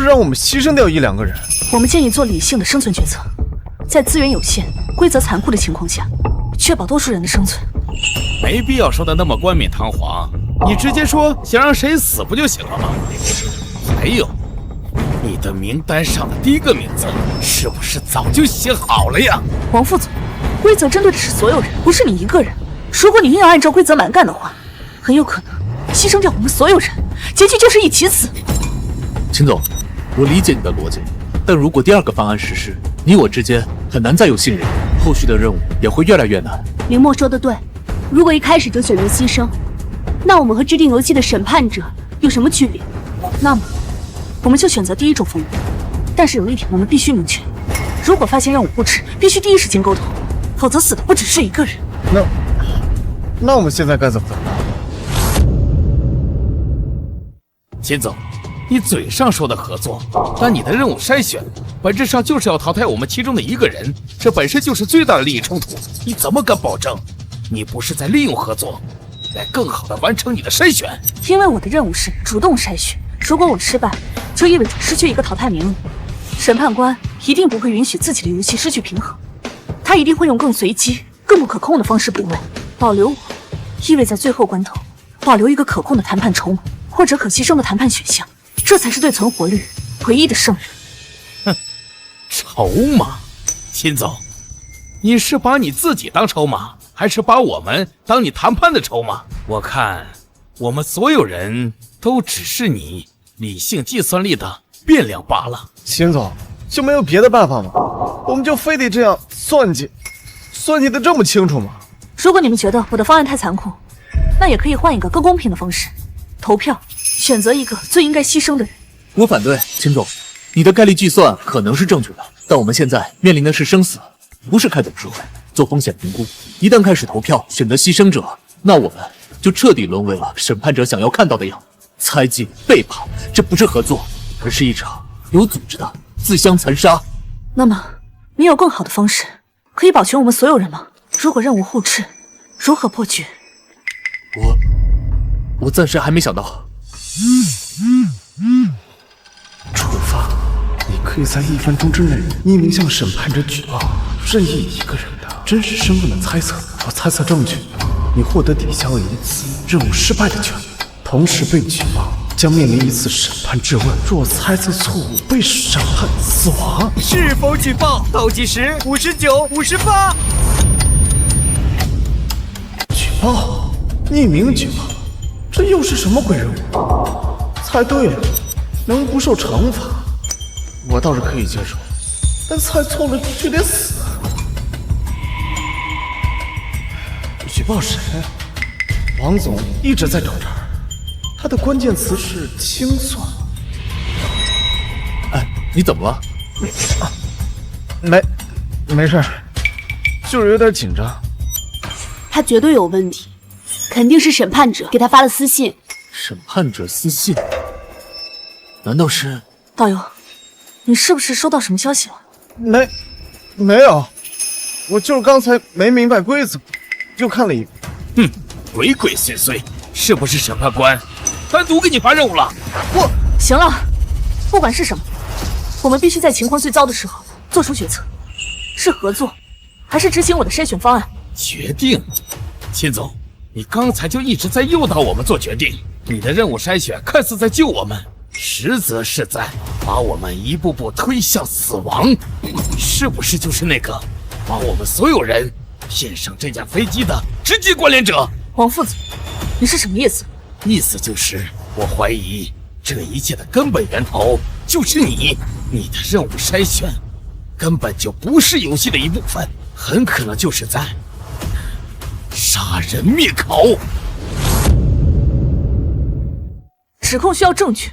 让我们牺牲掉1、2个人？我们建议做理性的生存决策，在资源有限、规则残酷的情况下，确保多数人的生存。没必要说的那么冠冕堂皇，你直接说想让谁死不就行了吗？还有，你的名单上的第1个名字是不是早就写好了呀？王副总，规则针对的是所有人，不是你一个人。如果你硬要按照规则蛮干的话，很有可能牺牲掉我们所有人，结局就是一起死。秦总，我理解你的逻辑，但如果第2个方案实施，你我之间很难再有信任，后续的任务也会越来越难。林墨说的对，如果一开始就选择牺牲，那我们和制定游戏的审判者有什么区别？那么，我们就选择第1种方案。但是有一点我们必须明确，如果发现任务不迟，必须第一时间沟通，否则死的不只是1个人。那我们现在该怎么办？秦总，你嘴上说的合作，但你的任务筛选本质上就是要淘汰我们其中的1个人，这本身就是最大的利益冲突。你怎么敢保证你不是在利用合作来更好的完成你的筛选？因为我的任务是主动筛选，如果我失败，就意味着失去1个淘汰名额。审判官一定不会允许自己的游戏失去平衡，他一定会用更随机、更不可控的方式补位。保留我，意味在最后关头保留1个可控的谈判筹码，或者可牺牲的谈判选项，这才是对存活率唯一的胜任。哼，筹码？秦总，你是把你自己当筹码，还是把我们当你谈判的筹码？我看我们所有人都只是你理性计算力的变量罢了。秦总，就没有别的办法吗？我们就非得这样算计的这么清楚吗？如果你们觉得我的方案太残酷，那也可以换一个更公平的方式，投票选择1个最应该牺牲的人。我反对，秦总，你的概率计算可能是正确的，但我们现在面临的是生死，不是开赌智慧，做风险评估。一旦开始投票选择牺牲者，那我们就彻底沦为了审判者想要看到的样子。猜忌、背叛，这不是合作，而是一场有组织的自相残杀。那么，你有更好的方式可以保全我们所有人吗？如果任务互斥，如何破局？我暂时还没想到。处罚，你可以在1分钟之内匿名向审判者举报任意1个人的真实身份的猜测。若猜测正确，你获得抵消1次任务失败的权利，同时被举报将面临1次审判质问。若猜测错误被审判死亡。是否举报？倒计时59、58。举报？匿名举报？这又是什么鬼任务？猜对了能不受惩罚，我倒是可以接受，但猜错了就得死。举报谁？王总一直在找茬，他的关键词是清算。哎，你怎么了？没事，就是有点紧张。他绝对有问题，肯定是审判者给他发了私信。审判者私信？难道是？道友，你是不是收到什么消息了？没有，我就是刚才没明白规则，就看了一眼。鬼鬼祟祟，是不是审判官单独给你发任务了？行了，不管是什么，我们必须在情况最糟的时候做出决策，是合作，还是执行我的筛选方案？决定，秦总，你刚才就一直在诱导我们做决定。你的任务筛选看似在救我们，实则是在把我们一步步推向死亡。是不是就是那个把我们所有人骗上这架飞机的直接关联者？王副总，你是什么意思？意思就是我怀疑这一切的根本源头就是你。你的任务筛选根本就不是游戏的一部分，很可能就是在杀人灭口。指控需要证据，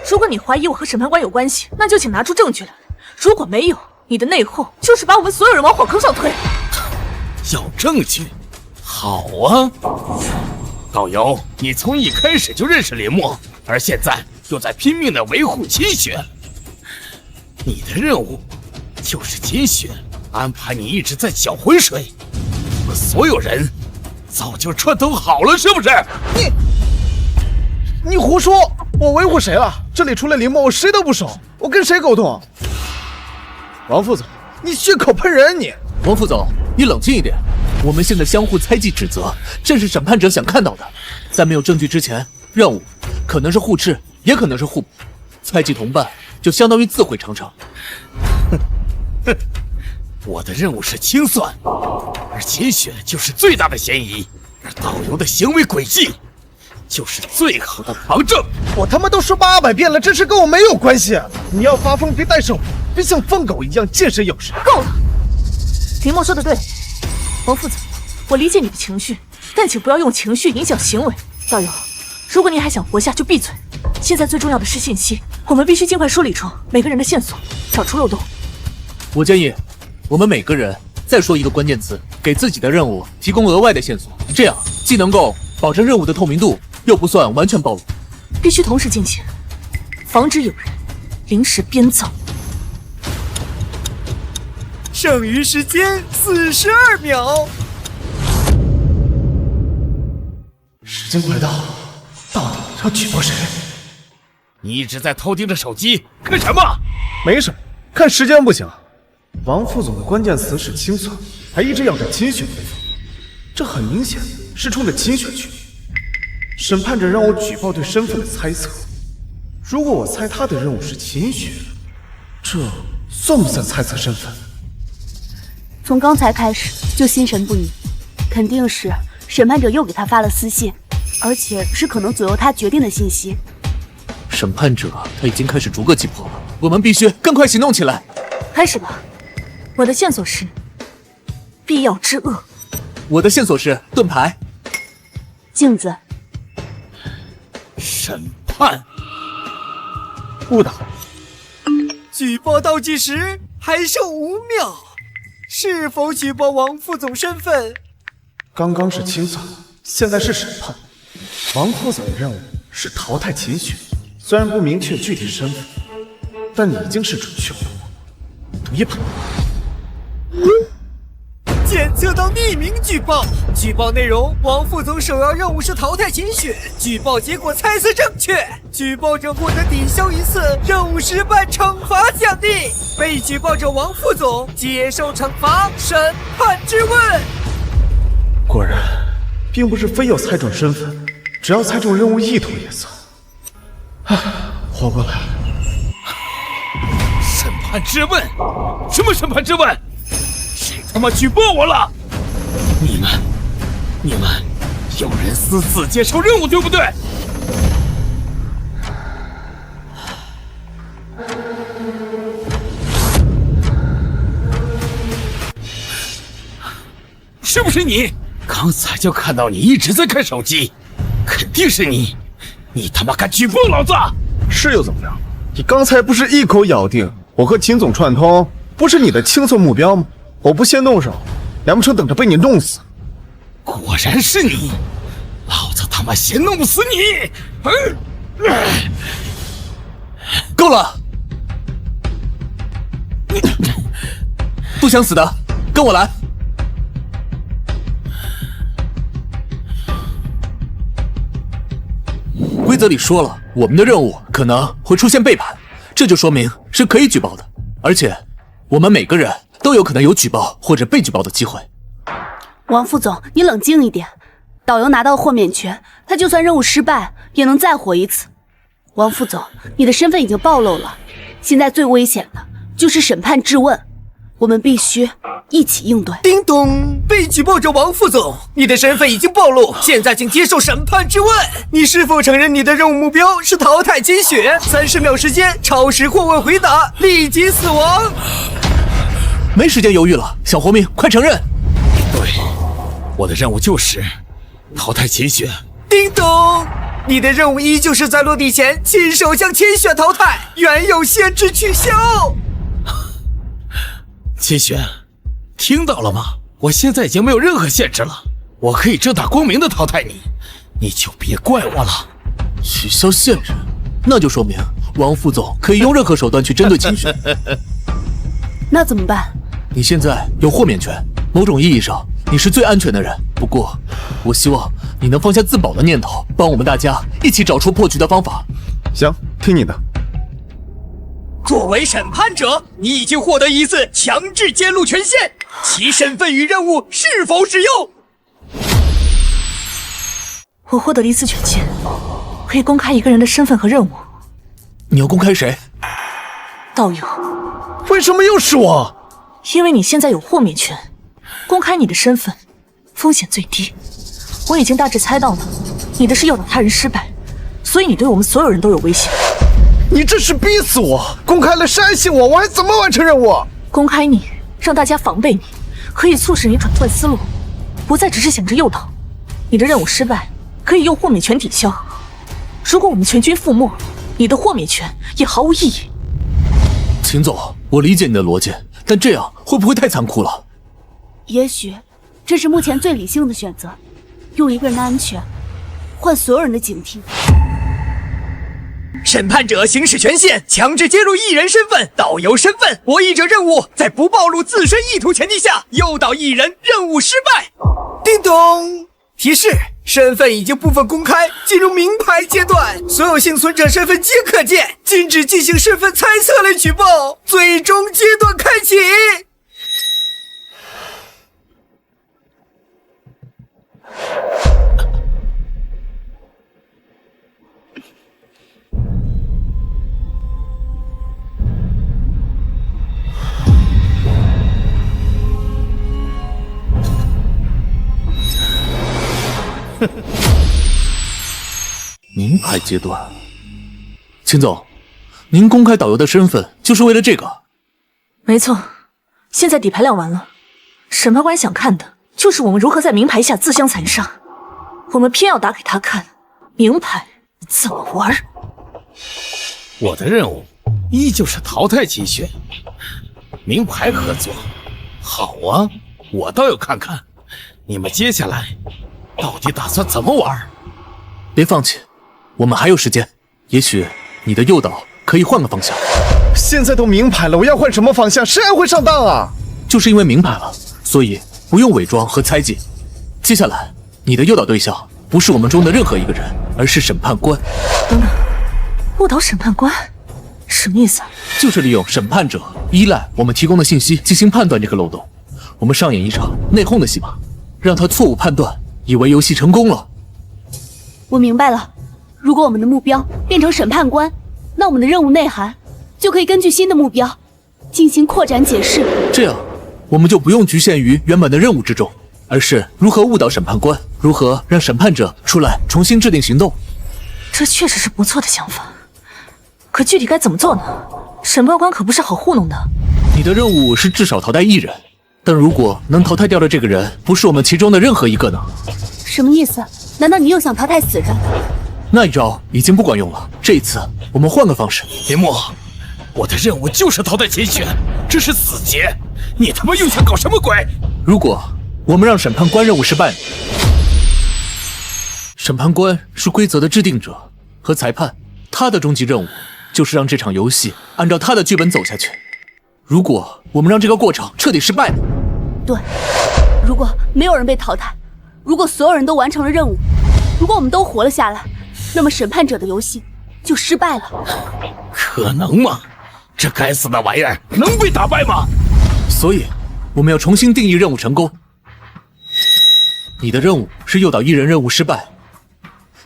如果你怀疑我和审判官有关系，那就请拿出证据来。如果没有，你的内讧就是把我们所有人往火坑上推。要证据？好啊，导游，你从一开始就认识林默，而现在又在拼命的维护金雪。你的任务就是金雪安排你一直在搅浑水，我们所有人早就串通好了，是不是？你胡说！我维护谁了？这里除了林默，我谁都不熟，我跟谁沟通？王副总，你血口喷人你！王副总，你冷静一点。我们现在相互猜忌指责，正是审判者想看到的。在没有证据之前，任务可能是互斥，也可能是互补。猜忌同伴，就相当于自毁长城。我的任务是清算，而秦雪就是最大的嫌疑，而导游的行为轨迹就是最好的旁证。我他妈都说800遍了，这事跟我没有关系。你要发疯别带手，别像疯狗一样见谁有谁。够了，林默说的对，王副总，我理解你的情绪，但请不要用情绪影响行为。道友，如果你还想活下，就闭嘴。现在最重要的是信息，我们必须尽快梳理出每个人的线索，找出漏洞。我建议，我们每个人再说一个关键词，给自己的任务提供额外的线索，这样既能够保证任务的透明度，又不算完全暴露。必须同时进行，防止有人临时编造。剩余时间42秒。时间快到，到底要举报谁？你一直在偷盯着手机，干什么？没什么，看时间不行。王副总的关键词是清算，还一直咬着金雪回复，这很明显是冲着金雪去。审判者让我举报对身份的猜测，如果我猜他的任务是秦雪，这算不算猜测身份？从刚才开始就心神不宁，肯定是审判者又给他发了私信，而且是可能左右他决定的信息。审判者他已经开始逐个击破了，我们必须更快行动起来。开始吧，我的线索是必要之恶。我的线索是盾牌。镜子。审判。误导。举报倒计时还剩5秒，是否举报王副总身份？刚刚是清算，现在是审判。王副总的任务是淘汰秦雪，虽然不明确具体身份，但你已经是准确了。赌一把。检测到匿名举报，举报内容：王副总首要任务是淘汰秦雪，举报结果猜测正确，举报者获得抵消1次任务失败惩罚奖励，被举报者王副总接受惩罚。审判质问。果然，并不是非要猜准身份，只要猜中任务意图也算。活过来了。审判质问？什么审判质问？谁他妈举报我了？你们有人私自接受任务，对不对？是不是你？刚才就看到你一直在看手机，肯定是你！你他妈敢举报老子？是又怎么样？你刚才不是一口咬定我和秦总串通，不是你的清算目标吗？我不先动手，难不成等着被你弄死？果然是你！老子他妈先弄死你！够了！不想死的，跟我来。规则里说了，我们的任务可能会出现背叛，这就说明是可以举报的，而且我们每个人都有可能有举报或者被举报的机会。王副总，你冷静一点。导游拿到豁免权，他就算任务失败，也能再活一次。王副总，你的身份已经暴露了，现在最危险的就是审判质问，我们必须一起应对。叮咚，被举报者王副总，你的身份已经暴露，现在请接受审判质问。你是否承认你的任务目标是淘汰金雪？30秒时间，超时或未回答，立即死亡。没时间犹豫了，小活命，快承认！对，我的任务就是淘汰秦雪。叮咚，你的任务依旧是在落地前亲手将秦雪淘汰，原有限制取消。秦雪，听到了吗？我现在已经没有任何限制了，我可以正大光明的淘汰你，你就别怪我了。取消限制，那就说明王副总可以用任何手段去针对秦雪。那怎么办？你现在有豁免权，某种意义上你是最安全的人。不过，我希望你能放下自保的念头，帮我们大家一起找出破局的方法。行，听你的。作为审判者，你已经获得一次强制揭露权限，其身份与任务是否适用？我获得了一次权限，可以公开一个人的身份和任务。你要公开谁？道友。为什么又是我？因为你现在有豁免权，公开你的身份，风险最低。我已经大致猜到了，你的是诱导他人失败，所以你对我们所有人都有威胁。你这是逼死我！公开了煽性我还怎么完成任务？公开你，让大家防备你，可以促使你转换思路，不再只是想着诱导。你的任务失败，可以用豁免权抵消。如果我们全军覆没，你的豁免权也毫无意义。秦总，我理解你的逻辑，但这样会不会太残酷了？也许这是目前最理性的选择，用一个人的安全换所有人的警惕。审判者行使权限，强制揭露艺人身份、导游身份。博弈者任务在不暴露自身意图前提下，诱导艺人任务失败。叮咚，提示：身份已经部分公开，进入明牌阶段，所有幸存者身份皆可见，禁止进行身份猜测类举报。最终阶段开启。明牌阶段，秦总，您公开导游的身份就是为了这个？没错，现在底牌亮完了，审判官想看的就是我们如何在明牌下自相残杀，我们偏要打给他看，明牌怎么玩。我的任务依旧是淘汰秦雪，明牌合作，好啊，我倒要看看你们接下来到底打算怎么玩。别放弃，我们还有时间，也许你的诱导可以换个方向。现在都明牌了，我要换什么方向？谁还会上当啊？就是因为明牌了，所以不用伪装和猜忌。接下来，你的诱导对象不是我们中的任何一个人，而是审判官。等等，误导审判官，什么意思？就是利用审判者依赖我们提供的信息进行判断这个漏洞。我们上演一场内讧的戏码，让他错误判断，以为游戏成功了。我明白了，如果我们的目标变成审判官，那我们的任务内涵就可以根据新的目标进行扩展解释。这样，我们就不用局限于原本的任务之中，而是如何误导审判官，如何让审判者出来重新制定行动。这确实是不错的想法，可具体该怎么做呢？审判官可不是好糊弄的。你的任务是至少淘汰一人，但如果能淘汰掉的这个人不是我们其中的任何一个呢？什么意思？难道你又想淘汰死人？那一招已经不管用了，这一次我们换个方式。林墨，我的任务就是淘汰秦雪，这是死结，你他妈又想搞什么鬼？如果我们让审判官任务失败，审判官是规则的制定者和裁判，他的终极任务就是让这场游戏按照他的剧本走下去。如果我们让这个过程彻底失败了，对，如果没有人被淘汰，如果所有人都完成了任务，如果我们都活了下来，那么审判者的游戏就失败了。可能吗？这该死的玩意儿能被打败吗？所以我们要重新定义任务成功。你的任务是诱导一人任务失败，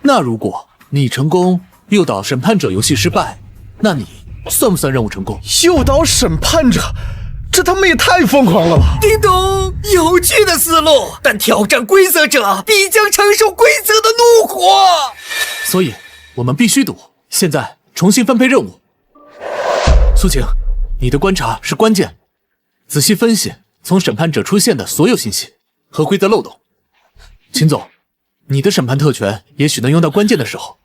那如果你成功诱导审判者游戏失败，那你算不算任务成功？诱导审判者，这他妈也太疯狂了吧！叮咚，有趣的思路，但挑战规则者必将承受规则的怒火。所以我们必须赌。现在重新分配任务。苏晴，你的观察是关键，仔细分析从审判者出现的所有信息和规则漏洞。秦总，你的审判特权也许能用到关键的时候。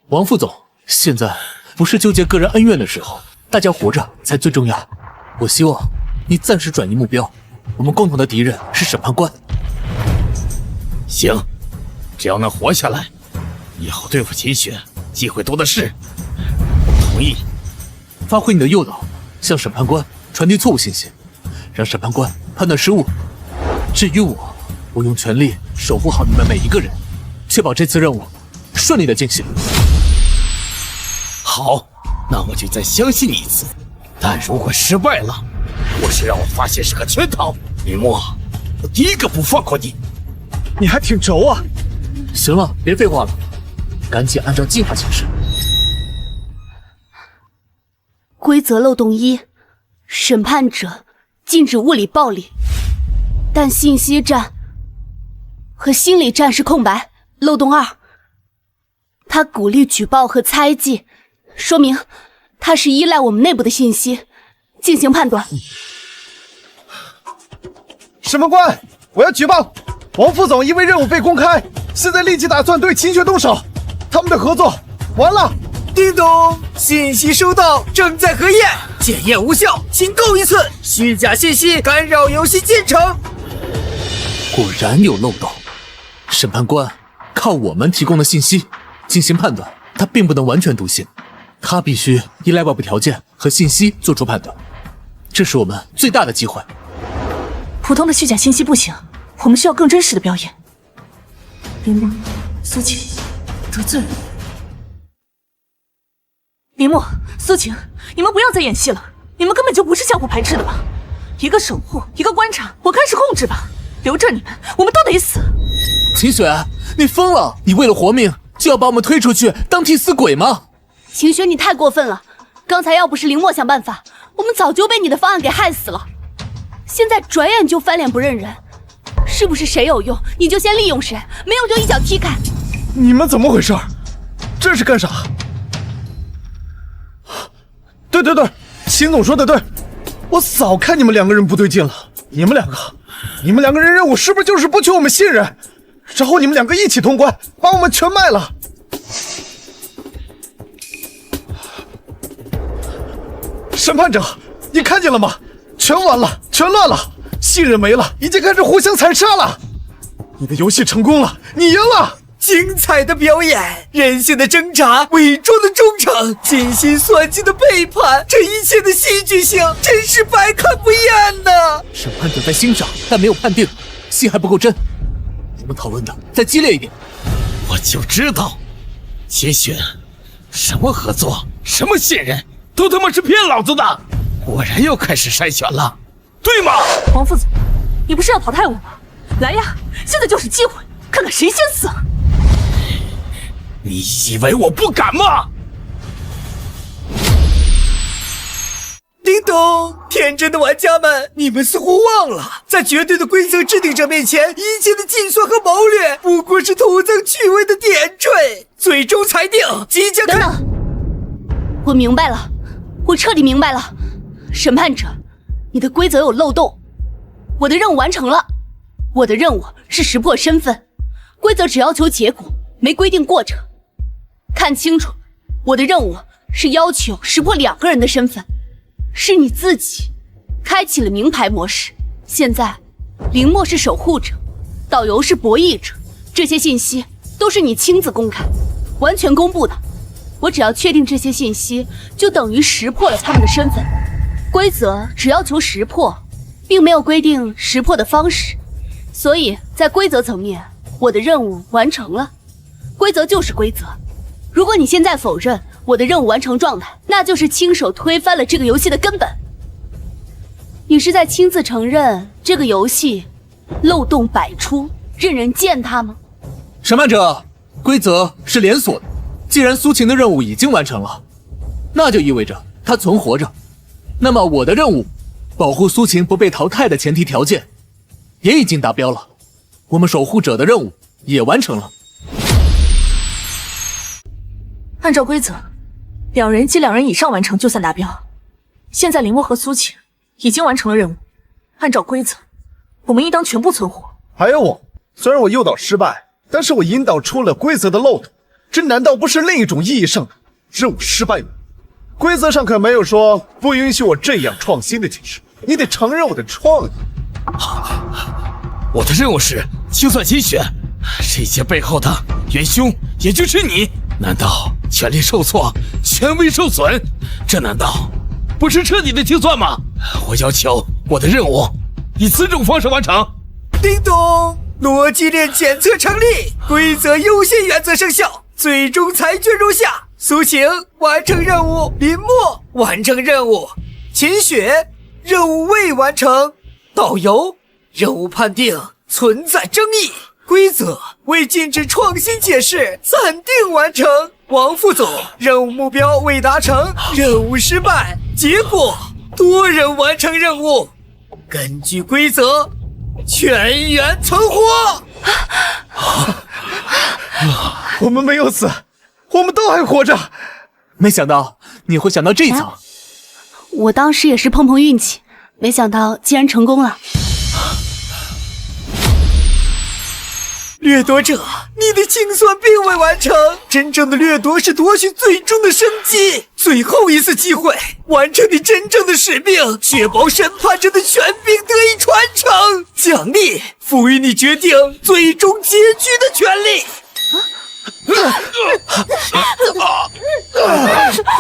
王副总，现在不是纠结个人恩怨的时候，大家活着才最重要。我希望你暂时转移目标，我们共同的敌人是审判官。行，只要能活下来，以后对付秦雪机会多的是。我同意。发挥你的诱导，向审判官传递错误信息，让审判官判断失误。至于我用全力守护好你们每一个人，确保这次任务顺利的进行。好，那我就再相信你一次。但如果失败了，或是让我发现是个圈套，林墨，我第一个不放过你。你还挺轴啊！行了，别废话了，赶紧按照计划行事。规则漏洞1：审判者禁止物理暴力，但信息战和心理战是空白。漏洞2：他鼓励举报和猜忌，说明他是依赖我们内部的信息进行判断。审判官，我要举报王副总因为任务被公开，现在立即打算对秦雪动手，他们的合作完了。叮咚，信息收到，正在核验，检验无效，请购一次。虚假信息干扰游戏进程。果然有漏洞，审判官靠我们提供的信息进行判断，他并不能完全笃信，他必须依赖外部条件和信息做出判断，这是我们最大的机会。普通的虚假信息不行，我们需要更真实的表演。林墨、苏晴得罪了。林墨、苏晴，你们不要再演戏了，你们根本就不是相互排斥的吧？一个守护，一个观察，我开始控制吧。留着你们，我们都得死。秦雪，你疯了！你为了活命就要把我们推出去当替死鬼吗？秦雪，你太过分了！刚才要不是林墨想办法，我们早就被你的方案给害死了。现在转眼就翻脸不认人，是不是谁有用你就先利用谁，没用就一脚踢开？你们怎么回事？这是干啥？对，秦总说的对，我早看你们两个人不对劲了。你们两个人任务是不是就是不求我们信任，然后你们两个一起通关，把我们全卖了？审判者，你看见了吗？全完了，全乱了，信任没了，已经开始互相残杀了。你的游戏成功了，你赢了。精彩的表演，人性的挣扎，伪装的忠诚，精心算计的背叛，这一切的戏剧性真是百看不厌呐！审判者在欣赏，但没有判定，戏还不够真。我们讨论的再激烈一点。我就知道，秦雪，什么合作，什么信任，都他妈是骗老子的。果然又开始筛选了，对吗？王副总，你不是要淘汰我吗？来呀，现在就是机会，看看谁先死。你以为我不敢吗？叮咚！天真的玩家们，你们似乎忘了，在绝对的规则制定者面前，一切的计算和谋略不过是徒增趣味的点缀。最终裁定即将等等，我明白了，我彻底明白了。审判者，你的规则有漏洞，我的任务完成了。我的任务是识破身份，规则只要求结果，没规定过程。看清楚，我的任务是要求识破2个人的身份，是你自己开启了名牌模式。现在林墨是守护者，导游是博弈者，这些信息都是你亲自公开完全公布的。我只要确定这些信息，就等于识破了他们的身份。规则只要求识破，并没有规定识破的方式，所以在规则层面，我的任务完成了。规则就是规则，如果你现在否认我的任务完成状态，那就是亲手推翻了这个游戏的根本。你是在亲自承认这个游戏漏洞百出，任人践踏吗？审判者，规则是连锁的，既然苏晴的任务已经完成了，那就意味着她存活着。那么我的任务，保护苏晴不被淘汰的前提条件，也已经达标了。我们守护者的任务也完成了。按照规则，2人及2人以上完成就算达标。现在林墨和苏晴已经完成了任务，按照规则，我们应当全部存活。还有我，虽然我诱导失败，但是我引导出了规则的漏洞，这难道不是另一种意义上的任务失败吗？规则上可没有说不允许我这样创新的解释，你得承认我的创意。我的任务是清算金雪，这些背后的元凶也就是你。难道权力受挫，权威受损？这难道不是彻底的清算吗？我要求我的任务以此种方式完成。叮咚，逻辑链检测成立，规则优先原则生效，最终裁决如下：苏晴完成任务，林墨完成任务，秦雪任务未完成，导游任务判定存在争议，规则为禁止创新解释暂定完成。王副总任务目标未达成，任务失败，结果多人完成任务。根据规则，全员存活。我们没有死，我们都还活着。没想到你会想到这一层。我当时也是碰碰运气，没想到竟然成功了。掠夺者，你的清算并未完成，真正的掠夺是夺取最终的生机，最后一次机会，完成你真正的使命，确保审判者的权柄得以传承。奖励赋予你决定最终结局的权利。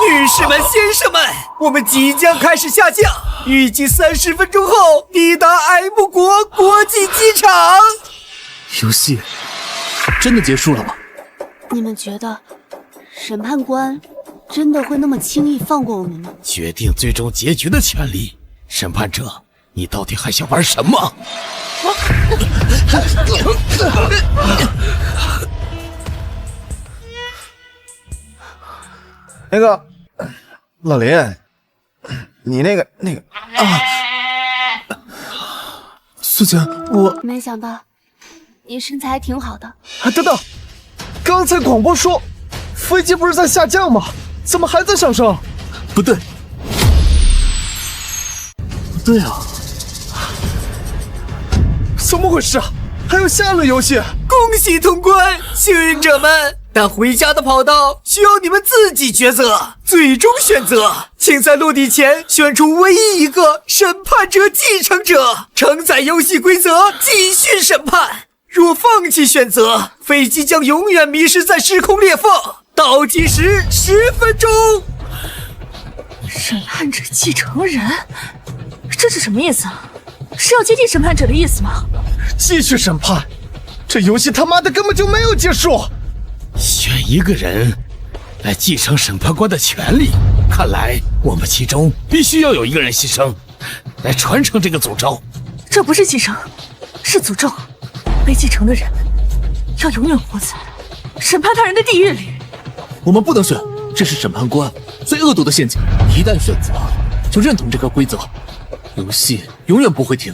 女士们、先生们，我们即将开始下降，预计30分钟后抵达 M 国国际机场。游戏真的结束了吗？你们觉得审判官真的会那么轻易放过我们吗？决定最终结局的权利，审判者，你到底还想玩什么？那个老林，你那个苏晴，我没想到你身材还挺好的。等等，刚才广播说飞机不是在下降吗？怎么还在上升？不对，不对啊！怎么回事啊？还有下轮游戏？恭喜通关，幸运者们！但回家的跑道需要你们自己抉择，最终选择，请在落地前选出唯一一个审判者继承者，承载游戏规则，继续审判。若放弃选择，飞机将永远迷失在时空裂缝。倒计时10分钟。审判者继承人，这是什么意思？是要接替审判者的意思吗？继续审判？这游戏他妈的根本就没有结束。选一个人来继承审判官的权利，看来我们其中必须要有一个人牺牲，来传承这个诅咒。这不是继承，是诅咒。被继承的人要永远活在审判他人的地狱里。我们不能选，这是审判官最恶毒的陷阱。一旦选择，就认同这个规则，游戏永远不会停。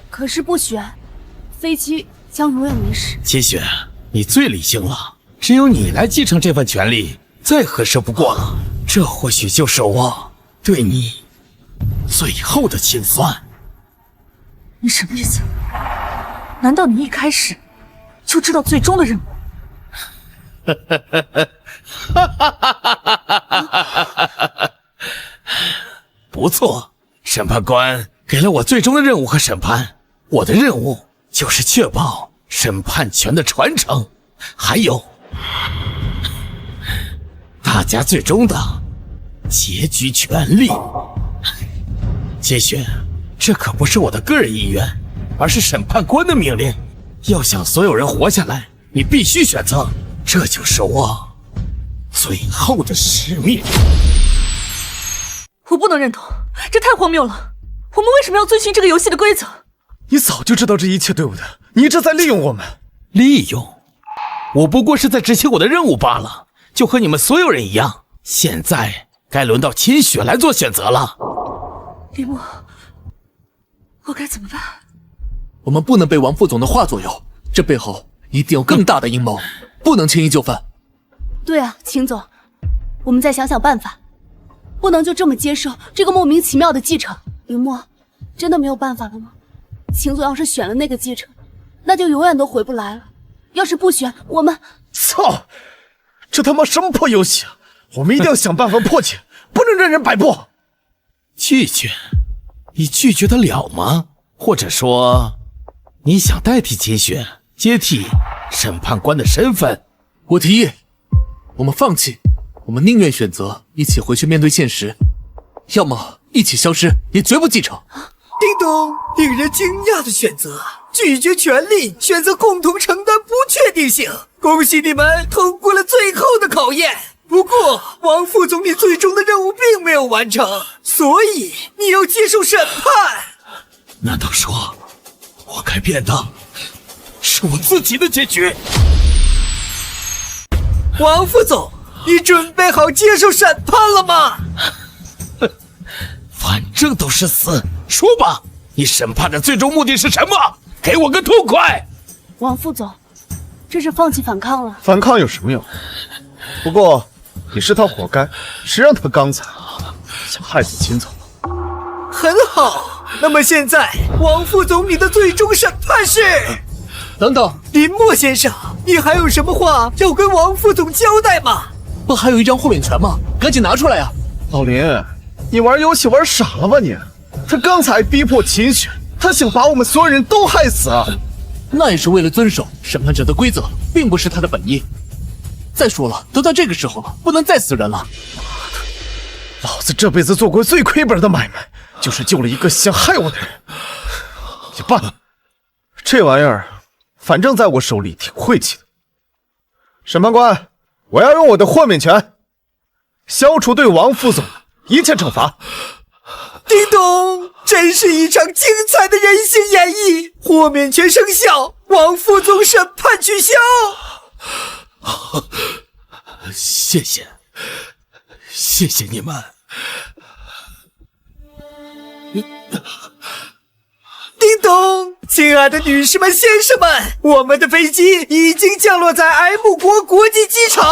可是不选，飞机将永远迷失。秦雪，你最理性了，只有你来继承这份权利，再合适不过了。这或许就是我对你最后的清算。你什么意思？难道你一开始就知道最终的任务？不错，审判官给了我最终的任务和审判，我的任务就是确保审判权的传承，还有打大家最终的结局权利。接轩，这可不是我的个人意愿，而是审判官的命令。要想所有人活下来，你必须选择，这就是我最后的使命。我不能认同，这太荒谬了。我们为什么要遵循这个游戏的规则？你早就知道这一切，对不对？你这在利用我们。利用？我不过是在执行我的任务罢了，就和你们所有人一样。现在该轮到秦雪来做选择了。李牧，我该怎么办？我们不能被王副总的话左右，这背后一定有更大的阴谋，不能轻易就范。对啊，秦总，我们再想想办法，不能就这么接受这个莫名其妙的继承。林墨，真的没有办法了吗？秦总要是选了那个继承，那就永远都回不来了。要是不选，我们……操！这他妈什么破游戏啊！我们一定要想办法破解，不能任人摆布。拒绝？你拒绝得了吗？或者说，你想代替秦雪，接替审判官的身份？我提议，我们放弃，我们宁愿选择一起回去面对现实，要么一起消失，也绝不继承。叮咚，令人惊讶的选择，拒绝权利，选择共同承担不确定性。恭喜你们通过了最后的考验。不过，王副总，你最终的任务并没有完成，所以你要接受审判。难道说，我改变的是我自己的结局？王副总，你准备好接受审判了吗？反正都是死，说吧，你审判的最终目的是什么？给我个痛快！王副总，这是放弃反抗了。反抗有什么用？不过也是他活该，谁让他刚才想害死秦总？很好，那么现在，王副总，你的最终审判是……等等，林墨先生，你还有什么话要跟王副总交代吗？不还有一张豁免权吗？赶紧拿出来呀！老林，你玩游戏玩傻了吧你？他刚才逼迫秦雪，他想把我们所有人都害死啊！那也是为了遵守审判者的规则，并不是他的本意。再说了，都到这个时候了，不能再死人了。老子这辈子做过最亏本的买卖，就是救了一个想害我的人。也罢了，这玩意儿反正在我手里挺晦气的。审判官，我要用我的豁免权，消除对王副总的一切惩罚。叮咚，真是一场精彩的人形演绎！豁免权生效，王副总审判取消。谢谢，谢谢你们。叮咚，亲爱的女士们、先生们，我们的飞机已经降落在 M 国国际机场。